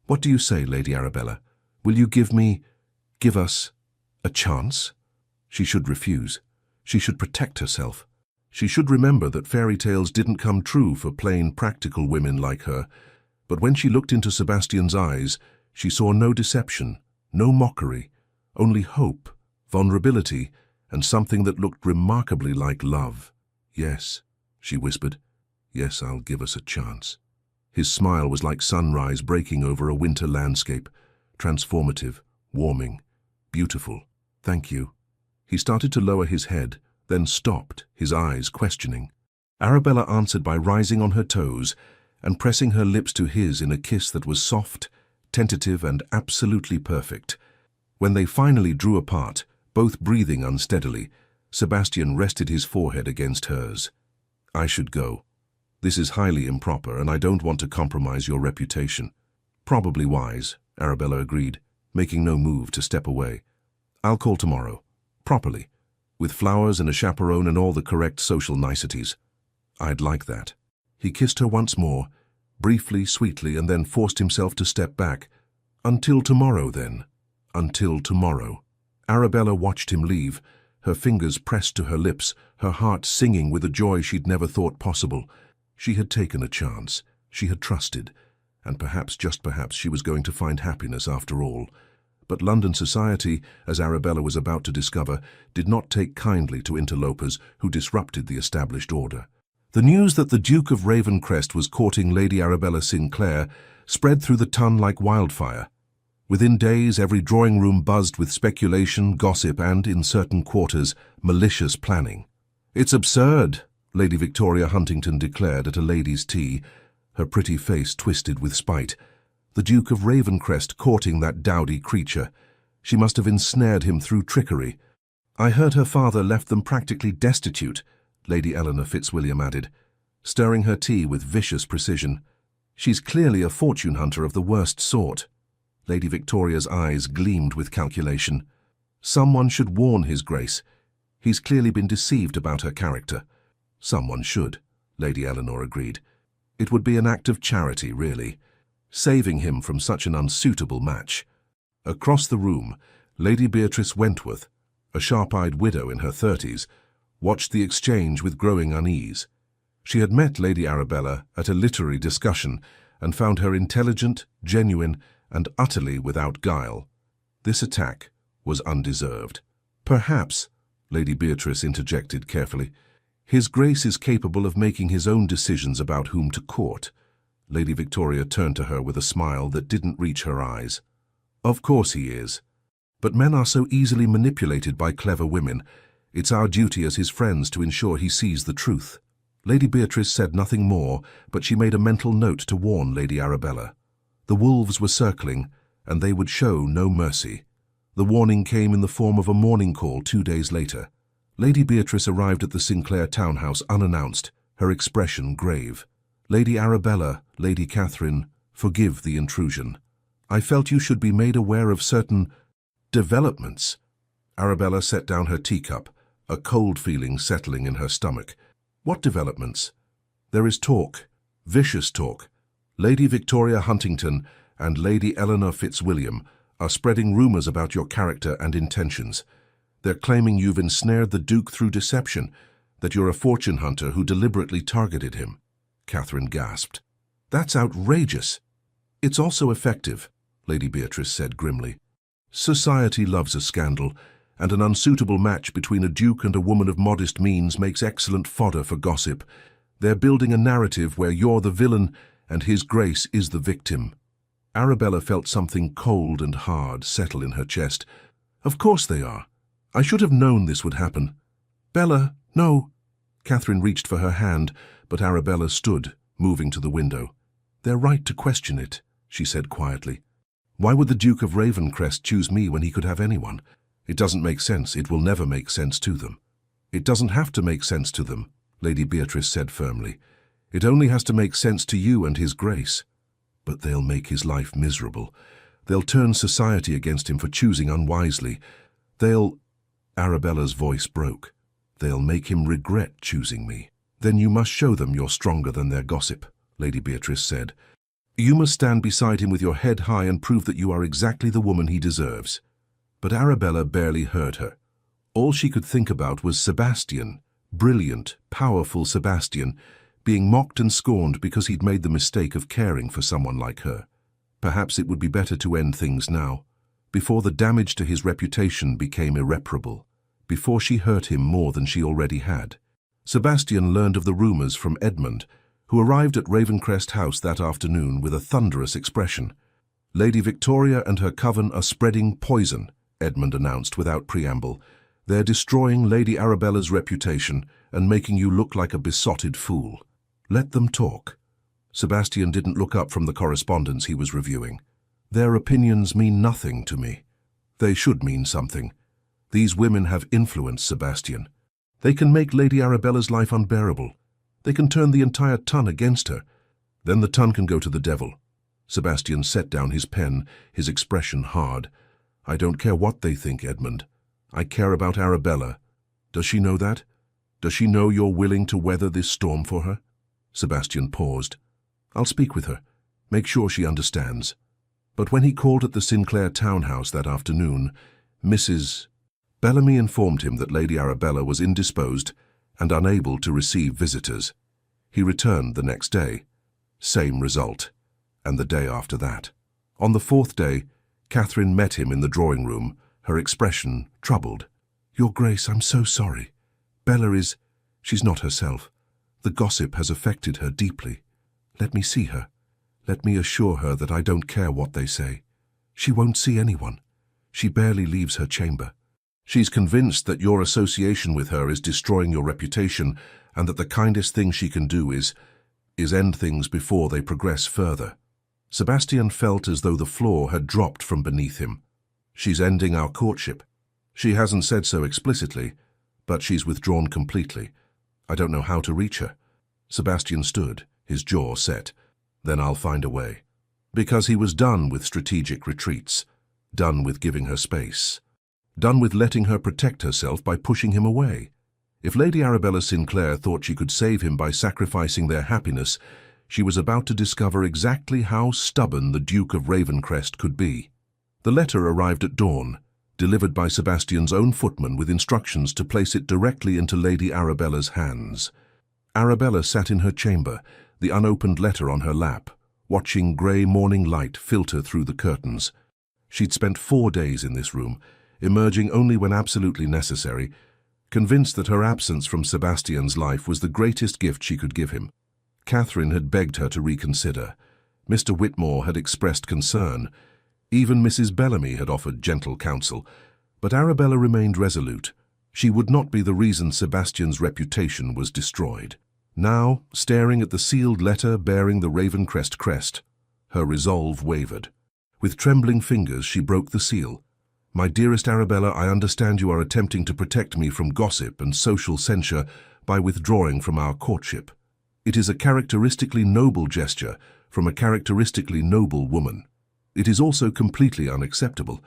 What do you say, Lady Arabella? Will you give us, a chance? She should refuse. She should protect herself. She should remember that fairy tales didn't come true for plain, practical women like her. But when she looked into Sebastian's eyes, she saw no deception, no mockery, only hope, vulnerability, and something that looked remarkably like love. "Yes," she whispered. "Yes, I'll give us a chance." His smile was like sunrise breaking over a winter landscape, transformative, warming, beautiful. "Thank you." He started to lower his head, then stopped, his eyes questioning. Arabella answered by rising on her toes and pressing her lips to his in a kiss that was soft, tentative, and absolutely perfect. When they finally drew apart, both breathing unsteadily, Sebastian rested his forehead against hers. "I should go. This is highly improper, and I don't want to compromise your reputation." "Probably wise," Arabella agreed, making no move to step away. "I'll call tomorrow. Properly. With flowers and a chaperone and all the correct social niceties." "I'd like that." He kissed her once more, briefly, sweetly, and then forced himself to step back. "Until tomorrow, then. Until tomorrow." Arabella watched him leave, her fingers pressed to her lips, her heart singing with a joy she'd never thought possible. She had taken a chance. She had trusted. And perhaps, just perhaps, she was going to find happiness after all. But London society, as Arabella was about to discover, did not take kindly to interlopers who disrupted the established order. The news that the Duke of Ravencrest was courting Lady Arabella Sinclair spread through the ton like wildfire. Within days, every drawing room buzzed with speculation, gossip, and, in certain quarters, malicious planning. "It's absurd," Lady Victoria Huntington declared at a ladies' tea, her pretty face twisted with spite. "The Duke of Ravencrest courting that dowdy creature. She must have ensnared him through trickery. I heard her father left them practically destitute," Lady Eleanor Fitzwilliam added, stirring her tea with vicious precision. "She's clearly a fortune hunter of the worst sort." Lady Victoria's eyes gleamed with calculation. "Someone should warn His Grace. He's clearly been deceived about her character." "Someone should," Lady Eleanor agreed. "It would be an act of charity, really, saving him from such an unsuitable match." Across the room, Lady Beatrice Wentworth, a sharp-eyed widow in her 30s, watched the exchange with growing unease. She had met Lady Arabella at a literary discussion and found her intelligent, genuine, and utterly without guile. This attack was undeserved. "Perhaps," Lady Beatrice interjected carefully, "His Grace is capable of making his own decisions about whom to court." Lady Victoria turned to her with a smile that didn't reach her eyes. "Of course he is. But men are so easily manipulated by clever women. It's our duty as his friends to ensure he sees the truth." Lady Beatrice said nothing more, but she made a mental note to warn Lady Arabella. The wolves were circling, and they would show no mercy. The warning came in the form of a morning call 2 days later. Lady Beatrice arrived at the Sinclair townhouse unannounced, her expression grave. "Lady Arabella, Lady Catherine, forgive the intrusion. I felt you should be made aware of certain developments." Arabella set down her teacup, a cold feeling settling in her stomach. "What developments?" "There is talk, vicious talk. Lady Victoria Huntington and Lady Eleanor Fitzwilliam are spreading rumors about your character and intentions. They're claiming you've ensnared the Duke through deception, that you're a fortune hunter who deliberately targeted him." Catherine gasped. "That's outrageous." "It's also effective," Lady Beatrice said grimly. "Society loves a scandal, and an unsuitable match between a duke and a woman of modest means makes excellent fodder for gossip. They're building a narrative where you're the villain and His Grace is the victim." Arabella felt something cold and hard settle in her chest. "Of course they are. I should have known this would happen." "Bella, no." Catherine reached for her hand, but Arabella stood, moving to the window. "They're right to question it," she said quietly. "Why would the Duke of Ravencrest choose me when he could have anyone? It doesn't make sense. It will never make sense to them." "It doesn't have to make sense to them," Lady Beatrice said firmly. "It only has to make sense to you and His Grace." "But they'll make his life miserable. They'll turn society against him for choosing unwisely. They'll—" Arabella's voice broke. "They'll make him regret choosing me." "Then you must show them you're stronger than their gossip," Lady Beatrice said. "You must stand beside him with your head high and prove that you are exactly the woman he deserves." But Arabella barely heard her. All she could think about was Sebastian, brilliant, powerful Sebastian, being mocked and scorned because he'd made the mistake of caring for someone like her. Perhaps it would be better to end things now. before the damage to his reputation became irreparable, before she hurt him more than she already had. Sebastian learned of the rumors from Edmund, who arrived at Ravencrest House that afternoon with a thunderous expression. "Lady Victoria and her coven are spreading poison," Edmund announced without preamble. "They're destroying Lady Arabella's reputation and making you look like a besotted fool. Let them talk." Sebastian didn't look up from the correspondence he was reviewing. "Their opinions mean nothing to me. They should mean something. These women have influence, Sebastian. They can make Lady Arabella's life unbearable. They can turn the entire ton against her. Then the ton can go to the devil." Sebastian set down his pen, his expression hard. "I don't care what they think, Edmund. I care about Arabella. Does she know that? Does she know you're willing to weather this storm for her?" Sebastian paused. "I'll speak with her. Make sure she understands." But when he called at the Sinclair townhouse that afternoon, Mrs. Bellamy informed him that Lady Arabella was indisposed and unable to receive visitors. He returned the next day. Same result. And the day after that. On the fourth day, Catherine met him in the drawing room, her expression troubled. "Your Grace, I'm so sorry. She's not herself. The gossip has affected her deeply. Let me see her. Let me assure her that I don't care what they say. She won't see anyone. She barely leaves her chamber. She's convinced that your association with her is destroying your reputation and that the kindest thing she can do is end things before they progress further." Sebastian felt as though the floor had dropped from beneath him. "She's ending our courtship. She hasn't said so explicitly, but she's withdrawn completely. I don't know how to reach her." Sebastian stood, his jaw set. "Then I'll find a way." Because he was done with strategic retreats, done with giving her space, done with letting her protect herself by pushing him away. If Lady Arabella Sinclair thought she could save him by sacrificing their happiness, she was about to discover exactly how stubborn the Duke of Ravencrest could be. The letter arrived at dawn, delivered by Sebastian's own footman with instructions to place it directly into Lady Arabella's hands. Arabella sat in her chamber, the unopened letter on her lap, watching grey morning light filter through the curtains. She'd spent 4 days in this room, emerging only when absolutely necessary, convinced that her absence from Sebastian's life was the greatest gift she could give him. Catherine had begged her to reconsider. Mr. Whitmore had expressed concern. Even Mrs. Bellamy had offered gentle counsel. But Arabella remained resolute. She would not be the reason Sebastian's reputation was destroyed. Now, staring at the sealed letter bearing the Ravencrest crest, her resolve wavered. With trembling fingers she broke the seal. "My dearest Arabella, I understand you are attempting to protect me from gossip and social censure by withdrawing from our courtship. It is a characteristically noble gesture from a characteristically noble woman. It is also completely unacceptable.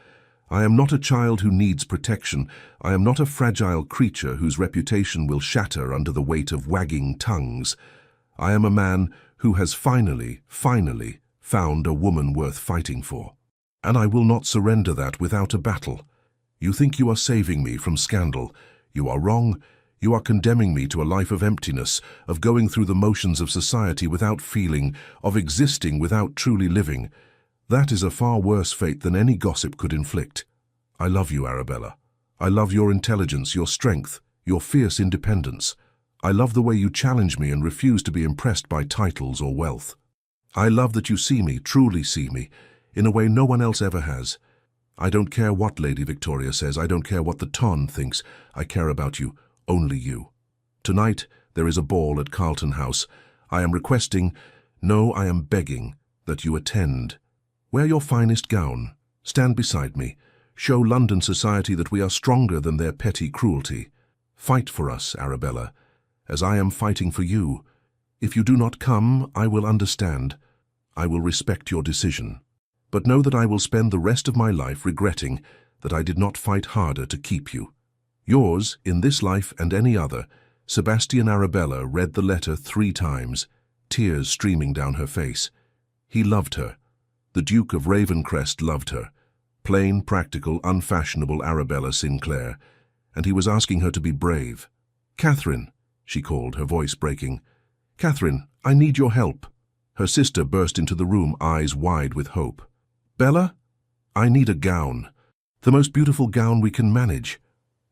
I am not a child who needs protection. I am not a fragile creature whose reputation will shatter under the weight of wagging tongues. I am a man who has finally found a woman worth fighting for. And I will not surrender that without a battle. You think you are saving me from scandal. You are wrong. You are condemning me to a life of emptiness, of going through the motions of society without feeling, of existing without truly living. That is a far worse fate than any gossip could inflict. I love you, Arabella. I love your intelligence, your strength, your fierce independence. I love the way you challenge me and refuse to be impressed by titles or wealth. I love that you see me, truly see me, in a way no one else ever has. I don't care what Lady Victoria says. I don't care what the ton thinks. I care about you, only you. Tonight there is a ball at Carlton House. I am requesting, no, I am begging, that you attend. Wear your finest gown. Stand beside me. Show London society that we are stronger than their petty cruelty. Fight for us, Arabella, as I am fighting for you. If you do not come, I will understand. I will respect your decision. But know that I will spend the rest of my life regretting that I did not fight harder to keep you. Yours, in this life and any other, Sebastian. Arabella read the letter 3 times, tears streaming down her face. He loved her. The Duke of Ravencrest loved her. Plain, practical, unfashionable Arabella Sinclair, and he was asking her to be brave. "Catherine," she called, her voice breaking. "Catherine, I need your help." Her sister burst into the room, eyes wide with hope. "Bella?" I need a gown. The most beautiful gown we can manage.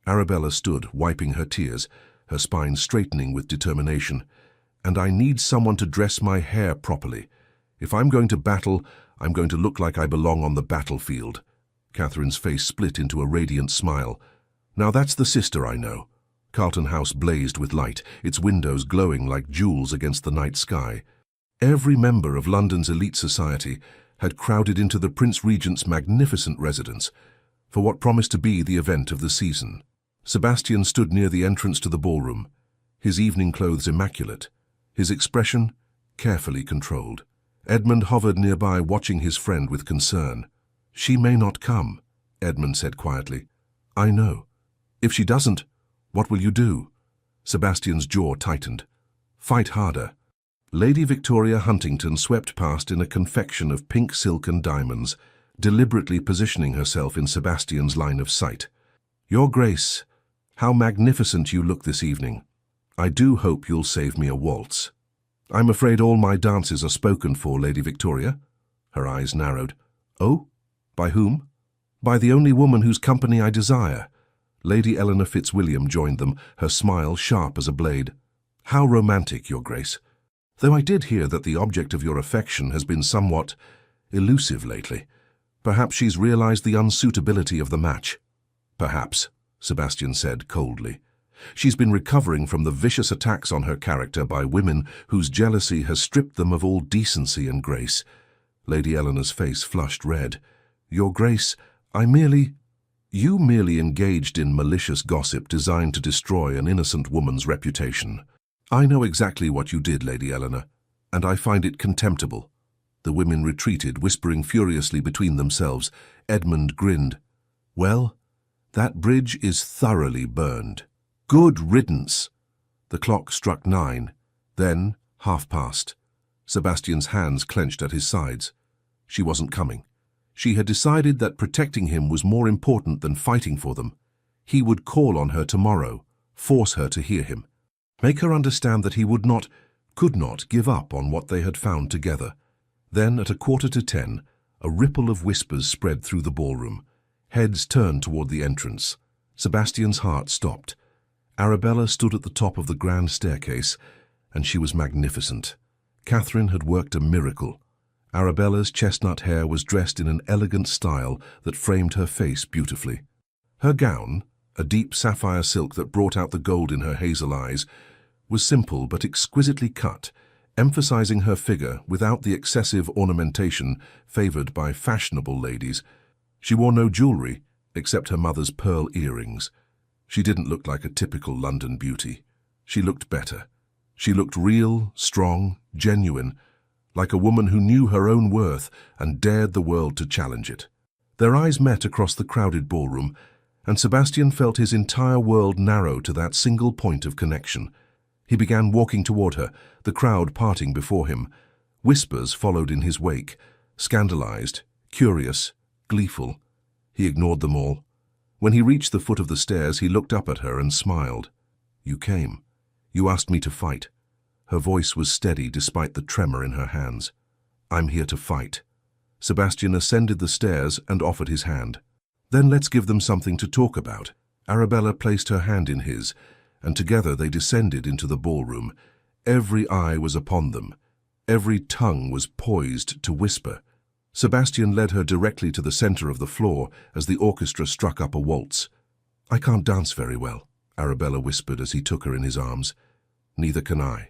Arabella stood, wiping her tears, her spine straightening with determination. And I need someone to dress my hair properly. If I'm going to battle, I'm going to look like I belong on the battlefield. Catherine's face split into a radiant smile. Now that's the sister I know. Carlton House blazed with light, its windows glowing like jewels against the night sky. Every member of London's elite society had crowded into the Prince Regent's magnificent residence for what promised to be the event of the season. Sebastian stood near the entrance to the ballroom, his evening clothes immaculate, his expression carefully controlled. Edmund hovered nearby, watching his friend with concern. "She may not come," Edmund said quietly. "I know. If she doesn't, what will you do?" Sebastian's jaw tightened. "Fight harder." Lady Victoria Huntington swept past in a confection of pink silk and diamonds, deliberately positioning herself in Sebastian's line of sight. "Your Grace, how magnificent you look this evening. I do hope you'll save me a waltz." "I'm afraid all my dances are spoken for, Lady Victoria." Her eyes narrowed. "Oh? By whom?" "By the only woman whose company I desire." Lady Eleanor Fitzwilliam joined them, her smile sharp as a blade. "How romantic, Your Grace. Though I did hear that the object of your affection has been somewhat elusive lately. Perhaps she's realized the unsuitability of the match." "Perhaps," Sebastian said coldly. "She's been recovering from the vicious attacks on her character by women whose jealousy has stripped them of all decency and grace." Lady Eleanor's face flushed red. "Your Grace, You merely engaged in malicious gossip designed to destroy an innocent woman's reputation." "I know exactly what you did, Lady Eleanor, and I find it contemptible." The women retreated, whispering furiously between themselves. Edmund grinned. "Well, that bridge is thoroughly burned. Good riddance." The clock struck 9, then past. Sebastian's hands clenched at his sides. She wasn't coming. She had decided that protecting him was more important than fighting for them. He would call on her tomorrow, force her to hear him, make her understand that he could not give up on what they had found together. Then, at 9:45, a ripple of whispers spread through the ballroom. Heads turned toward the entrance. Sebastian's heart stopped. Arabella stood at the top of the grand staircase, and she was magnificent. Catherine had worked a miracle. Arabella's chestnut hair was dressed in an elegant style that framed her face beautifully. Her gown, a deep sapphire silk that brought out the gold in her hazel eyes, was simple but exquisitely cut, emphasizing her figure without the excessive ornamentation favored by fashionable ladies. She wore no jewelry except her mother's pearl earrings. She didn't look like a typical London beauty. She looked better. She looked real, strong, genuine, like a woman who knew her own worth and dared the world to challenge it. Their eyes met across the crowded ballroom, and Sebastian felt his entire world narrow to that single point of connection. He began walking toward her, the crowd parting before him. Whispers followed in his wake, scandalized, curious, gleeful. He ignored them all. When he reached the foot of the stairs, he looked up at her and smiled. "You came. You asked me to fight." Her voice was steady despite the tremor in her hands. "I'm here to fight." Sebastian ascended the stairs and offered his hand. "Then let's give them something to talk about." Arabella placed her hand in his, and together they descended into the ballroom. Every eye was upon them. Every tongue was poised to whisper. Sebastian led her directly to the center of the floor as the orchestra struck up a waltz. "I can't dance very well," Arabella whispered as he took her in his arms. "Neither can I.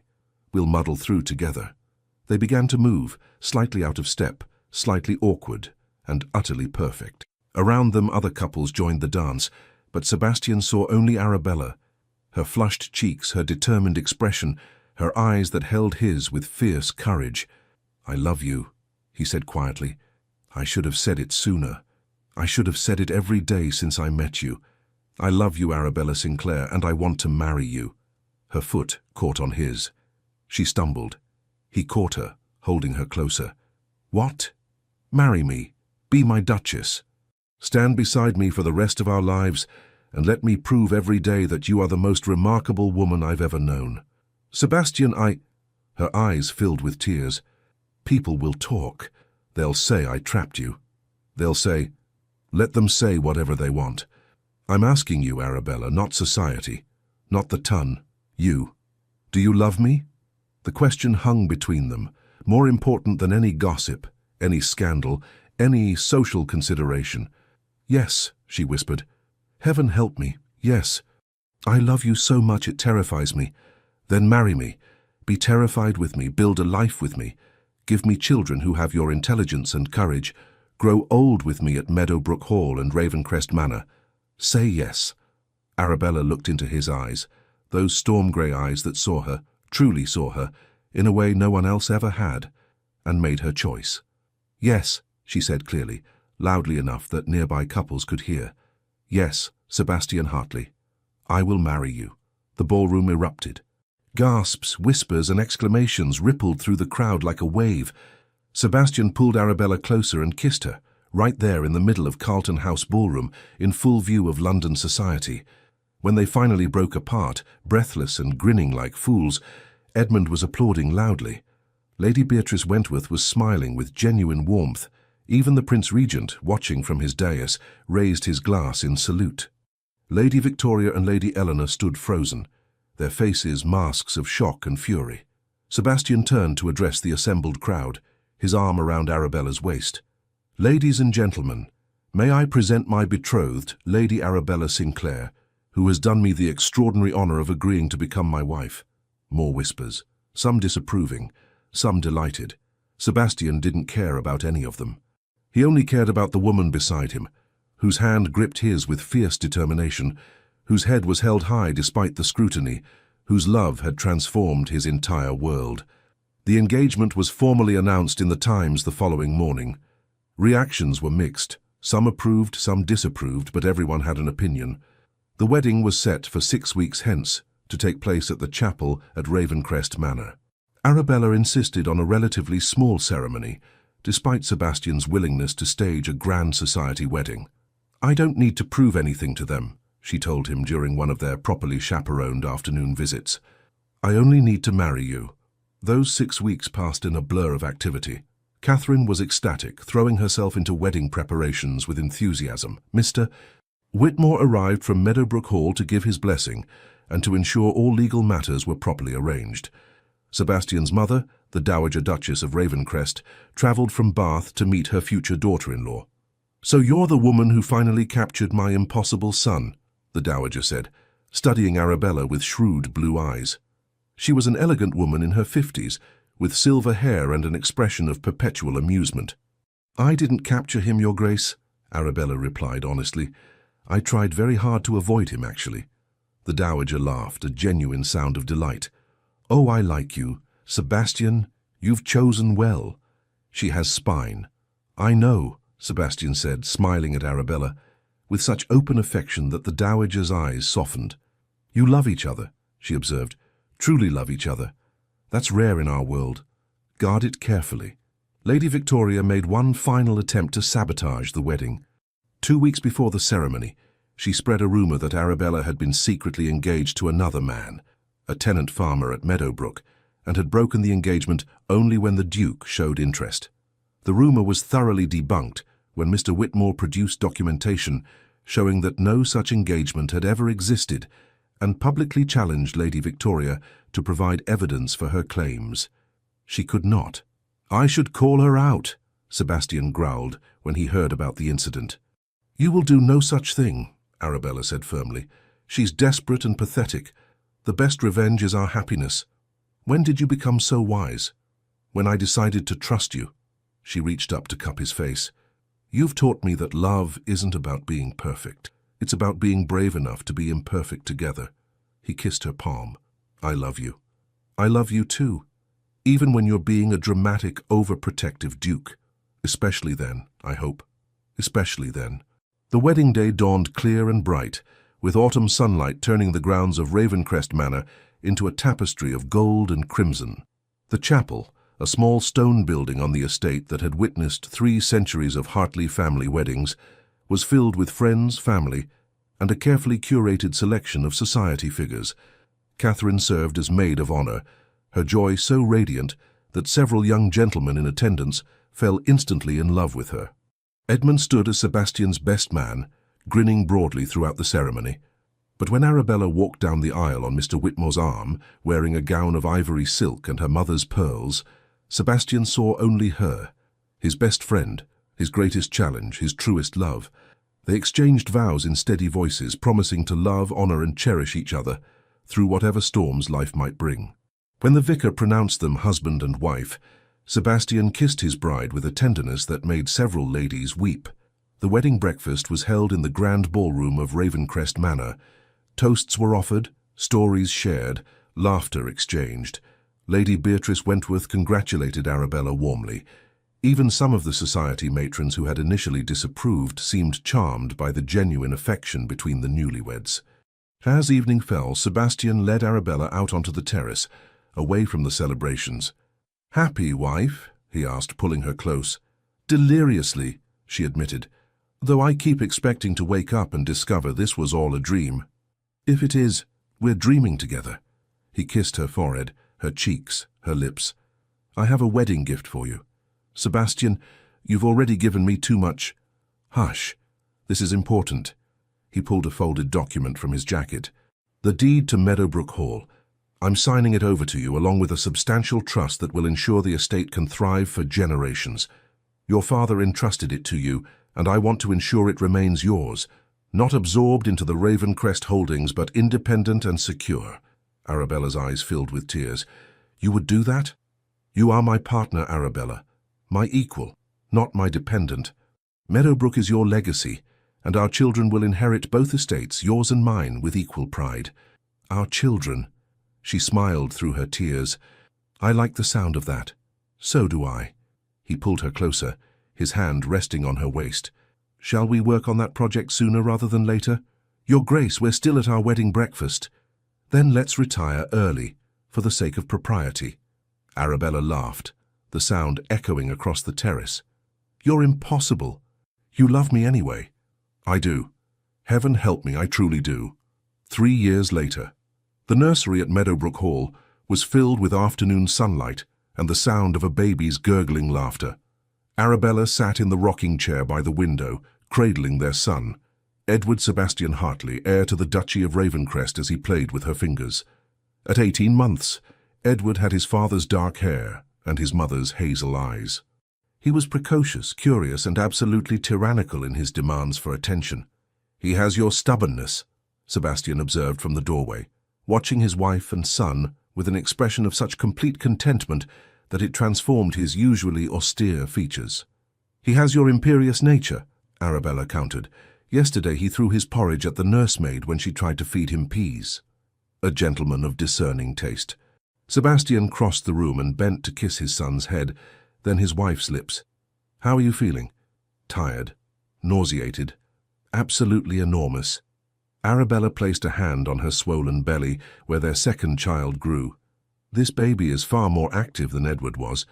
We'll muddle through together." They began to move, slightly out of step, slightly awkward, and utterly perfect. Around them other couples joined the dance, but Sebastian saw only Arabella. Her flushed cheeks, her determined expression, her eyes that held his with fierce courage. "I love you," he said quietly. "I should have said it sooner. I should have said it every day since I met you. I love you, Arabella Sinclair, and I want to marry you." Her foot caught on his. She stumbled. He caught her, holding her closer. "What? Marry me. Be my Duchess. Stand beside me for the rest of our lives, and let me prove every day that you are the most remarkable woman I've ever known." "Sebastian, Her eyes filled with tears. "People will talk. They'll say I trapped you. They'll say, Let them say whatever they want. I'm asking you, Arabella, not society, not the ton, you. Do you love me? The question hung between them, more important than any gossip, any scandal, any social consideration. Yes, she whispered. Heaven help me, yes. I love you so much it terrifies me. Then marry me. Be terrified with me, build a life with me. Give me children who have your intelligence and courage. Grow old with me at Meadowbrook Hall and Ravencrest Manor. Say yes. Arabella looked into his eyes, those storm-grey eyes that saw her, truly saw her, in a way no one else ever had, and made her choice. Yes, she said clearly, loudly enough that nearby couples could hear. Yes, Sebastian Hartley. I will marry you. The ballroom erupted. Gasps, whispers, and exclamations rippled through the crowd like a wave. Sebastian pulled Arabella closer and kissed her, right there in the middle of Carlton House ballroom, in full view of London society. When they finally broke apart, breathless and grinning like fools, Edmund was applauding loudly. Lady Beatrice Wentworth was smiling with genuine warmth. Even the Prince Regent, watching from his dais, raised his glass in salute. Lady Victoria and Lady Eleanor stood frozen, their faces masks of shock and fury. Sebastian turned to address the assembled crowd, his arm around Arabella's waist. Ladies and gentlemen, may I present my betrothed, Lady Arabella Sinclair, who has done me the extraordinary honor of agreeing to become my wife. More whispers, some disapproving, some delighted. Sebastian didn't care about any of them. He only cared about the woman beside him, whose hand gripped his with fierce determination, whose head was held high despite the scrutiny, whose love had transformed his entire world. The engagement was formally announced in the Times the following morning. Reactions were mixed. Some approved, some disapproved, but everyone had an opinion. The wedding was set for 6 weeks hence, to take place at the chapel at Ravencrest Manor. Arabella insisted on a relatively small ceremony, despite Sebastian's willingness to stage a grand society wedding. I don't need to prove anything to them, she told him during one of their properly chaperoned afternoon visits. I only need to marry you. Those 6 weeks passed in a blur of activity. Catherine was ecstatic, throwing herself into wedding preparations with enthusiasm. Mr. Whitmore arrived from Meadowbrook Hall to give his blessing and to ensure all legal matters were properly arranged. Sebastian's mother, the Dowager Duchess of Ravencrest, travelled from Bath to meet her future daughter-in-law. So you're the woman who finally captured my impossible son, the Dowager said, studying Arabella with shrewd blue eyes. She was an elegant woman in her 50s, with silver hair and an expression of perpetual amusement. I didn't capture him, Your Grace, Arabella replied honestly. I tried very hard to avoid him, actually. The Dowager laughed, a genuine sound of delight. Oh, I like you. Sebastian, you've chosen well. She has spine. I know, Sebastian said, smiling at Arabella, with such open affection that the Dowager's eyes softened. You love each other, she observed. Truly love each other. That's rare in our world. Guard it carefully. Lady Victoria made one final attempt to sabotage the wedding. 2 weeks before the ceremony, she spread a rumor that Arabella had been secretly engaged to another man, a tenant farmer at Meadowbrook, and had broken the engagement only when the Duke showed interest. The rumor was thoroughly debunked when Mr. Whitmore produced documentation showing that no such engagement had ever existed and publicly challenged Lady Victoria to provide evidence for her claims. She could not. I should call her out, Sebastian growled when he heard about the incident. You will do no such thing, Arabella said firmly. She's desperate and pathetic. The best revenge is our happiness. When did you become so wise? When I decided to trust you. She reached up to cup his face. You've taught me that love isn't about being perfect. It's about being brave enough to be imperfect together. He kissed her palm. I love you. I love you too. Even when you're being a dramatic, overprotective duke. Especially then, I hope. Especially then. The wedding day dawned clear and bright, with autumn sunlight turning the grounds of Ravencrest Manor into a tapestry of gold and crimson. The chapel, a small stone building on the estate that had witnessed 3 centuries of Hartley family weddings, was filled with friends, family, and a carefully curated selection of society figures. Catherine served as maid of honor, her joy so radiant that several young gentlemen in attendance fell instantly in love with her. Edmund stood as Sebastian's best man, grinning broadly throughout the ceremony. But when Arabella walked down the aisle on Mr. Whitmore's arm, wearing a gown of ivory silk and her mother's pearls, Sebastian saw only her, his best friend, his greatest challenge, his truest love. They exchanged vows in steady voices, promising to love, honor, and cherish each other through whatever storms life might bring. When the vicar pronounced them husband and wife, Sebastian kissed his bride with a tenderness that made several ladies weep. The wedding breakfast was held in the grand ballroom of Ravencrest Manor. Toasts were offered, stories shared, laughter exchanged. Lady Beatrice Wentworth congratulated Arabella warmly. Even some of the society matrons who had initially disapproved seemed charmed by the genuine affection between the newlyweds. As evening fell, Sebastian led Arabella out onto the terrace, away from the celebrations. "Happy, wife?" he asked, pulling her close. "Deliriously," she admitted, "though I keep expecting to wake up and discover this was all a dream." "If it is, we're dreaming together." He kissed her forehead, her cheeks, her lips. "I have a wedding gift for you. Sebastian, you've already given me too much." "Hush. This is important." He pulled a folded document from his jacket. "The deed to Meadowbrook Hall. I'm signing it over to you along with a substantial trust that will ensure the estate can thrive for generations. Your father entrusted it to you, and I want to ensure it remains yours, not absorbed into the Ravencrest holdings, but independent and secure." Arabella's eyes filled with tears. "You would do that? You are my partner, Arabella. My equal, not my dependent. Meadowbrook is your legacy, and our children will inherit both estates, yours and mine, with equal pride." "Our children." She smiled through her tears. "I like the sound of that. So do I." He pulled her closer, his hand resting on her waist. "Shall we work on that project sooner rather than later? Your Grace, we're still at our wedding breakfast. Then let's retire early, for the sake of propriety." Arabella laughed, the sound echoing across the terrace. "You're impossible. You love me anyway." "I do. Heaven help me, I truly do." 3 years later. The nursery at Meadowbrook Hall was filled with afternoon sunlight and the sound of a baby's gurgling laughter. Arabella sat in the rocking chair by the window, cradling their son, Edward Sebastian Hartley, heir to the Duchy of Ravencrest, as he played with her fingers. At 18 months, Edward had his father's dark hair and his mother's hazel eyes. He was precocious, curious, and absolutely tyrannical in his demands for attention. "He has your stubbornness," Sebastian observed from the doorway, watching his wife and son with an expression of such complete contentment that it transformed his usually austere features. "He has your imperious nature," Arabella countered. "Yesterday he threw his porridge at the nursemaid when she tried to feed him peas." A gentleman of discerning taste. Sebastian crossed the room and bent to kiss his son's head, then his wife's lips. "How are you feeling?" "Tired. Nauseated. Absolutely enormous." Arabella placed a hand on her swollen belly, where their second child grew. "This baby is far more active than Edward was.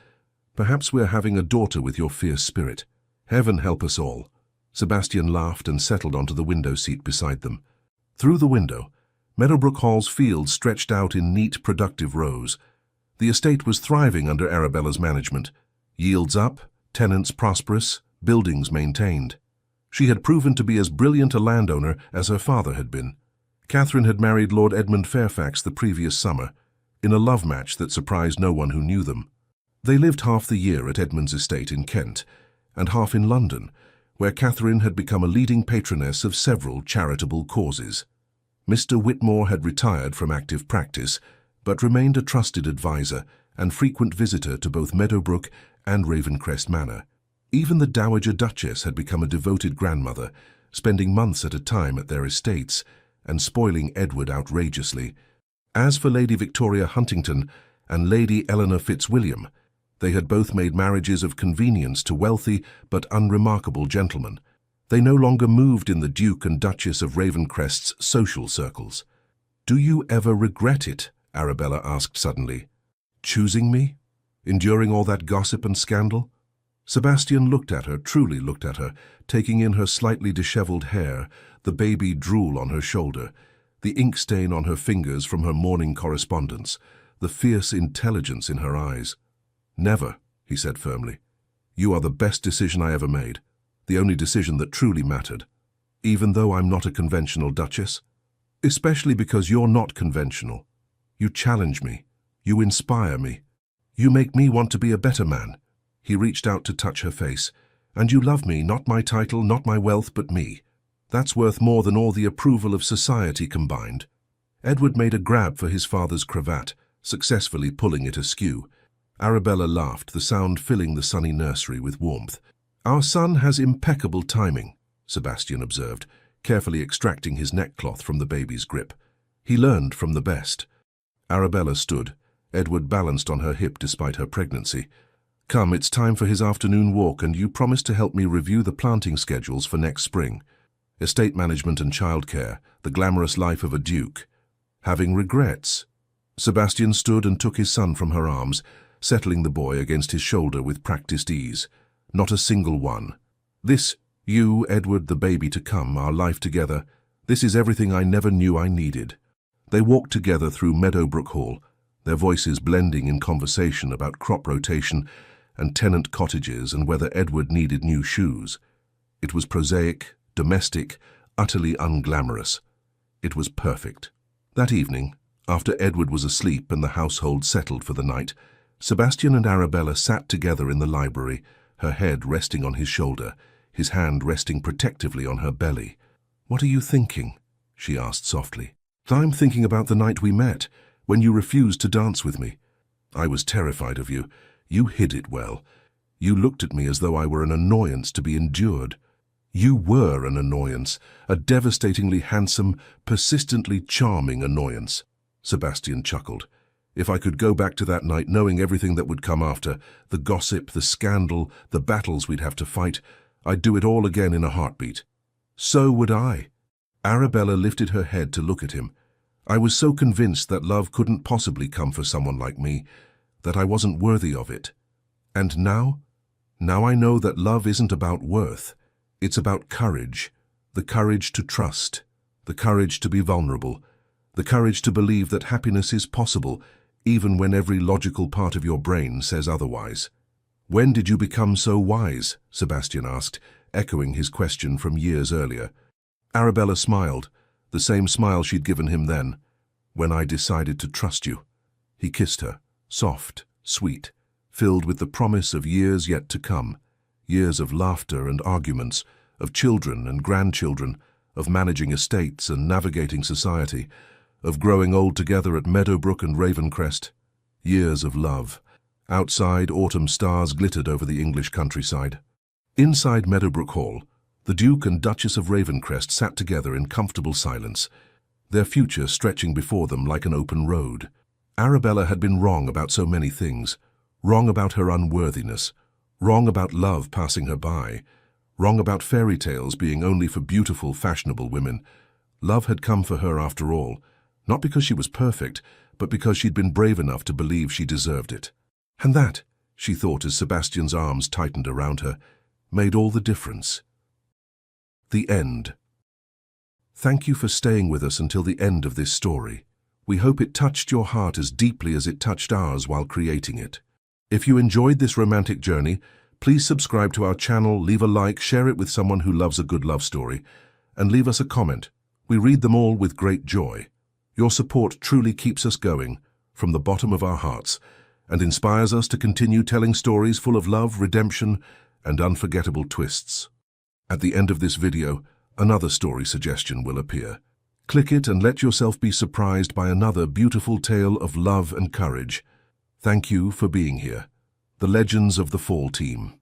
Perhaps we're having a daughter with your fierce spirit. Heaven help us all." Sebastian laughed and settled onto the window seat beside them. Through the window, Meadowbrook Hall's fields stretched out in neat, productive rows. The estate was thriving under Arabella's management. Yields up, tenants prosperous, buildings maintained. She had proven to be as brilliant a landowner as her father had been. Catherine had married Lord Edmund Fairfax the previous summer, in a love match that surprised no one who knew them. They lived half the year at Edmund's estate in Kent, and half in London, where Catherine had become a leading patroness of several charitable causes. Mr. Whitmore had retired from active practice, but remained a trusted advisor and frequent visitor to both Meadowbrook and Ravencrest Manor. Even the Dowager Duchess had become a devoted grandmother, spending months at a time at their estates and spoiling Edward outrageously. As for Lady Victoria Huntington and Lady Eleanor Fitzwilliam, they had both made marriages of convenience to wealthy but unremarkable gentlemen. They no longer moved in the Duke and Duchess of Ravencrest's social circles. "Do you ever regret it?" Arabella asked suddenly. "Choosing me? Enduring all that gossip and scandal?" Sebastian looked at her, truly looked at her, taking in her slightly disheveled hair, the baby drool on her shoulder, the ink stain on her fingers from her morning correspondence, the fierce intelligence in her eyes. "Never," he said firmly. "You are the best decision I ever made. the only decision that truly mattered, even though I'm not a conventional duchess. Especially because you're not conventional. You challenge me. You inspire me. You make me want to be a better man. He reached out to touch her face. And you love me, not my title, not my wealth, but me. That's worth more than all the approval of society combined. Edward made a grab for his father's cravat, successfully pulling it askew. Arabella laughed, the sound filling the sunny nursery with warmth. Our son has impeccable timing, Sebastian observed, carefully extracting his neckcloth from the baby's grip. He learned from the best. Arabella stood. Edward balanced on her hip despite her pregnancy. Come, it's time for his afternoon walk, and you promised to help me review the planting schedules for next spring. Estate management and childcare, the glamorous life of a duke. Having regrets? Sebastian stood and took his son from her arms, settling the boy against his shoulder with practiced ease. Not a single one. This, you, Edward, the baby to come, our life together, this is everything I never knew I needed. They walked together through Meadowbrook Hall, their voices blending in conversation about crop rotation and tenant cottages and whether Edward needed new shoes. It was prosaic, domestic, utterly unglamorous. It was perfect. That evening, after Edward was asleep and the household settled for the night, Sebastian and Arabella sat together in the library, her head resting on his shoulder, his hand resting protectively on her belly. "What are you thinking?" she asked softly. "I'm thinking about the night we met, when you refused to dance with me. I was terrified of you. You hid it well. You looked at me as though I were an annoyance to be endured. You were an annoyance, a devastatingly handsome, persistently charming annoyance." Sebastian chuckled. "If I could go back to that night knowing everything that would come after, the gossip, the scandal, the battles we'd have to fight, I'd do it all again in a heartbeat." "So would I." Arabella lifted her head to look at him. "I was so convinced that love couldn't possibly come for someone like me, that I wasn't worthy of it. And now? Now I know that love isn't about worth. It's about courage. The courage to trust. The courage to be vulnerable. The courage to believe that happiness is possible, even when every logical part of your brain says otherwise." "When did you become so wise?" Sebastian asked, echoing his question from years earlier. Arabella smiled, the same smile she'd given him then. "When I decided to trust you." He kissed her, soft, sweet, filled with the promise of years yet to come, years of laughter and arguments, of children and grandchildren, of managing estates and navigating society, of growing old together at Meadowbrook and Ravencrest. Years of love. Outside, autumn stars glittered over the English countryside. Inside Meadowbrook Hall, the Duke and Duchess of Ravencrest sat together in comfortable silence, their future stretching before them like an open road. Arabella had been wrong about so many things, wrong about her unworthiness, wrong about love passing her by, wrong about fairy tales being only for beautiful, fashionable women. Love had come for her after all, not because she was perfect, but because she'd been brave enough to believe she deserved it. And that, she thought as Sebastian's arms tightened around her, made all the difference. The end. Thank you for staying with us until the end of this story. We hope it touched your heart as deeply as it touched ours while creating it. If you enjoyed this romantic journey, please subscribe to our channel, leave a like, share it with someone who loves a good love story, and leave us a comment. We read them all with great joy. Your support truly keeps us going, from the bottom of our hearts, and inspires us to continue telling stories full of love, redemption, and unforgettable twists. At the end of this video, another story suggestion will appear. Click it and let yourself be surprised by another beautiful tale of love and courage. Thank you for being here. The Legends of the Fall Team.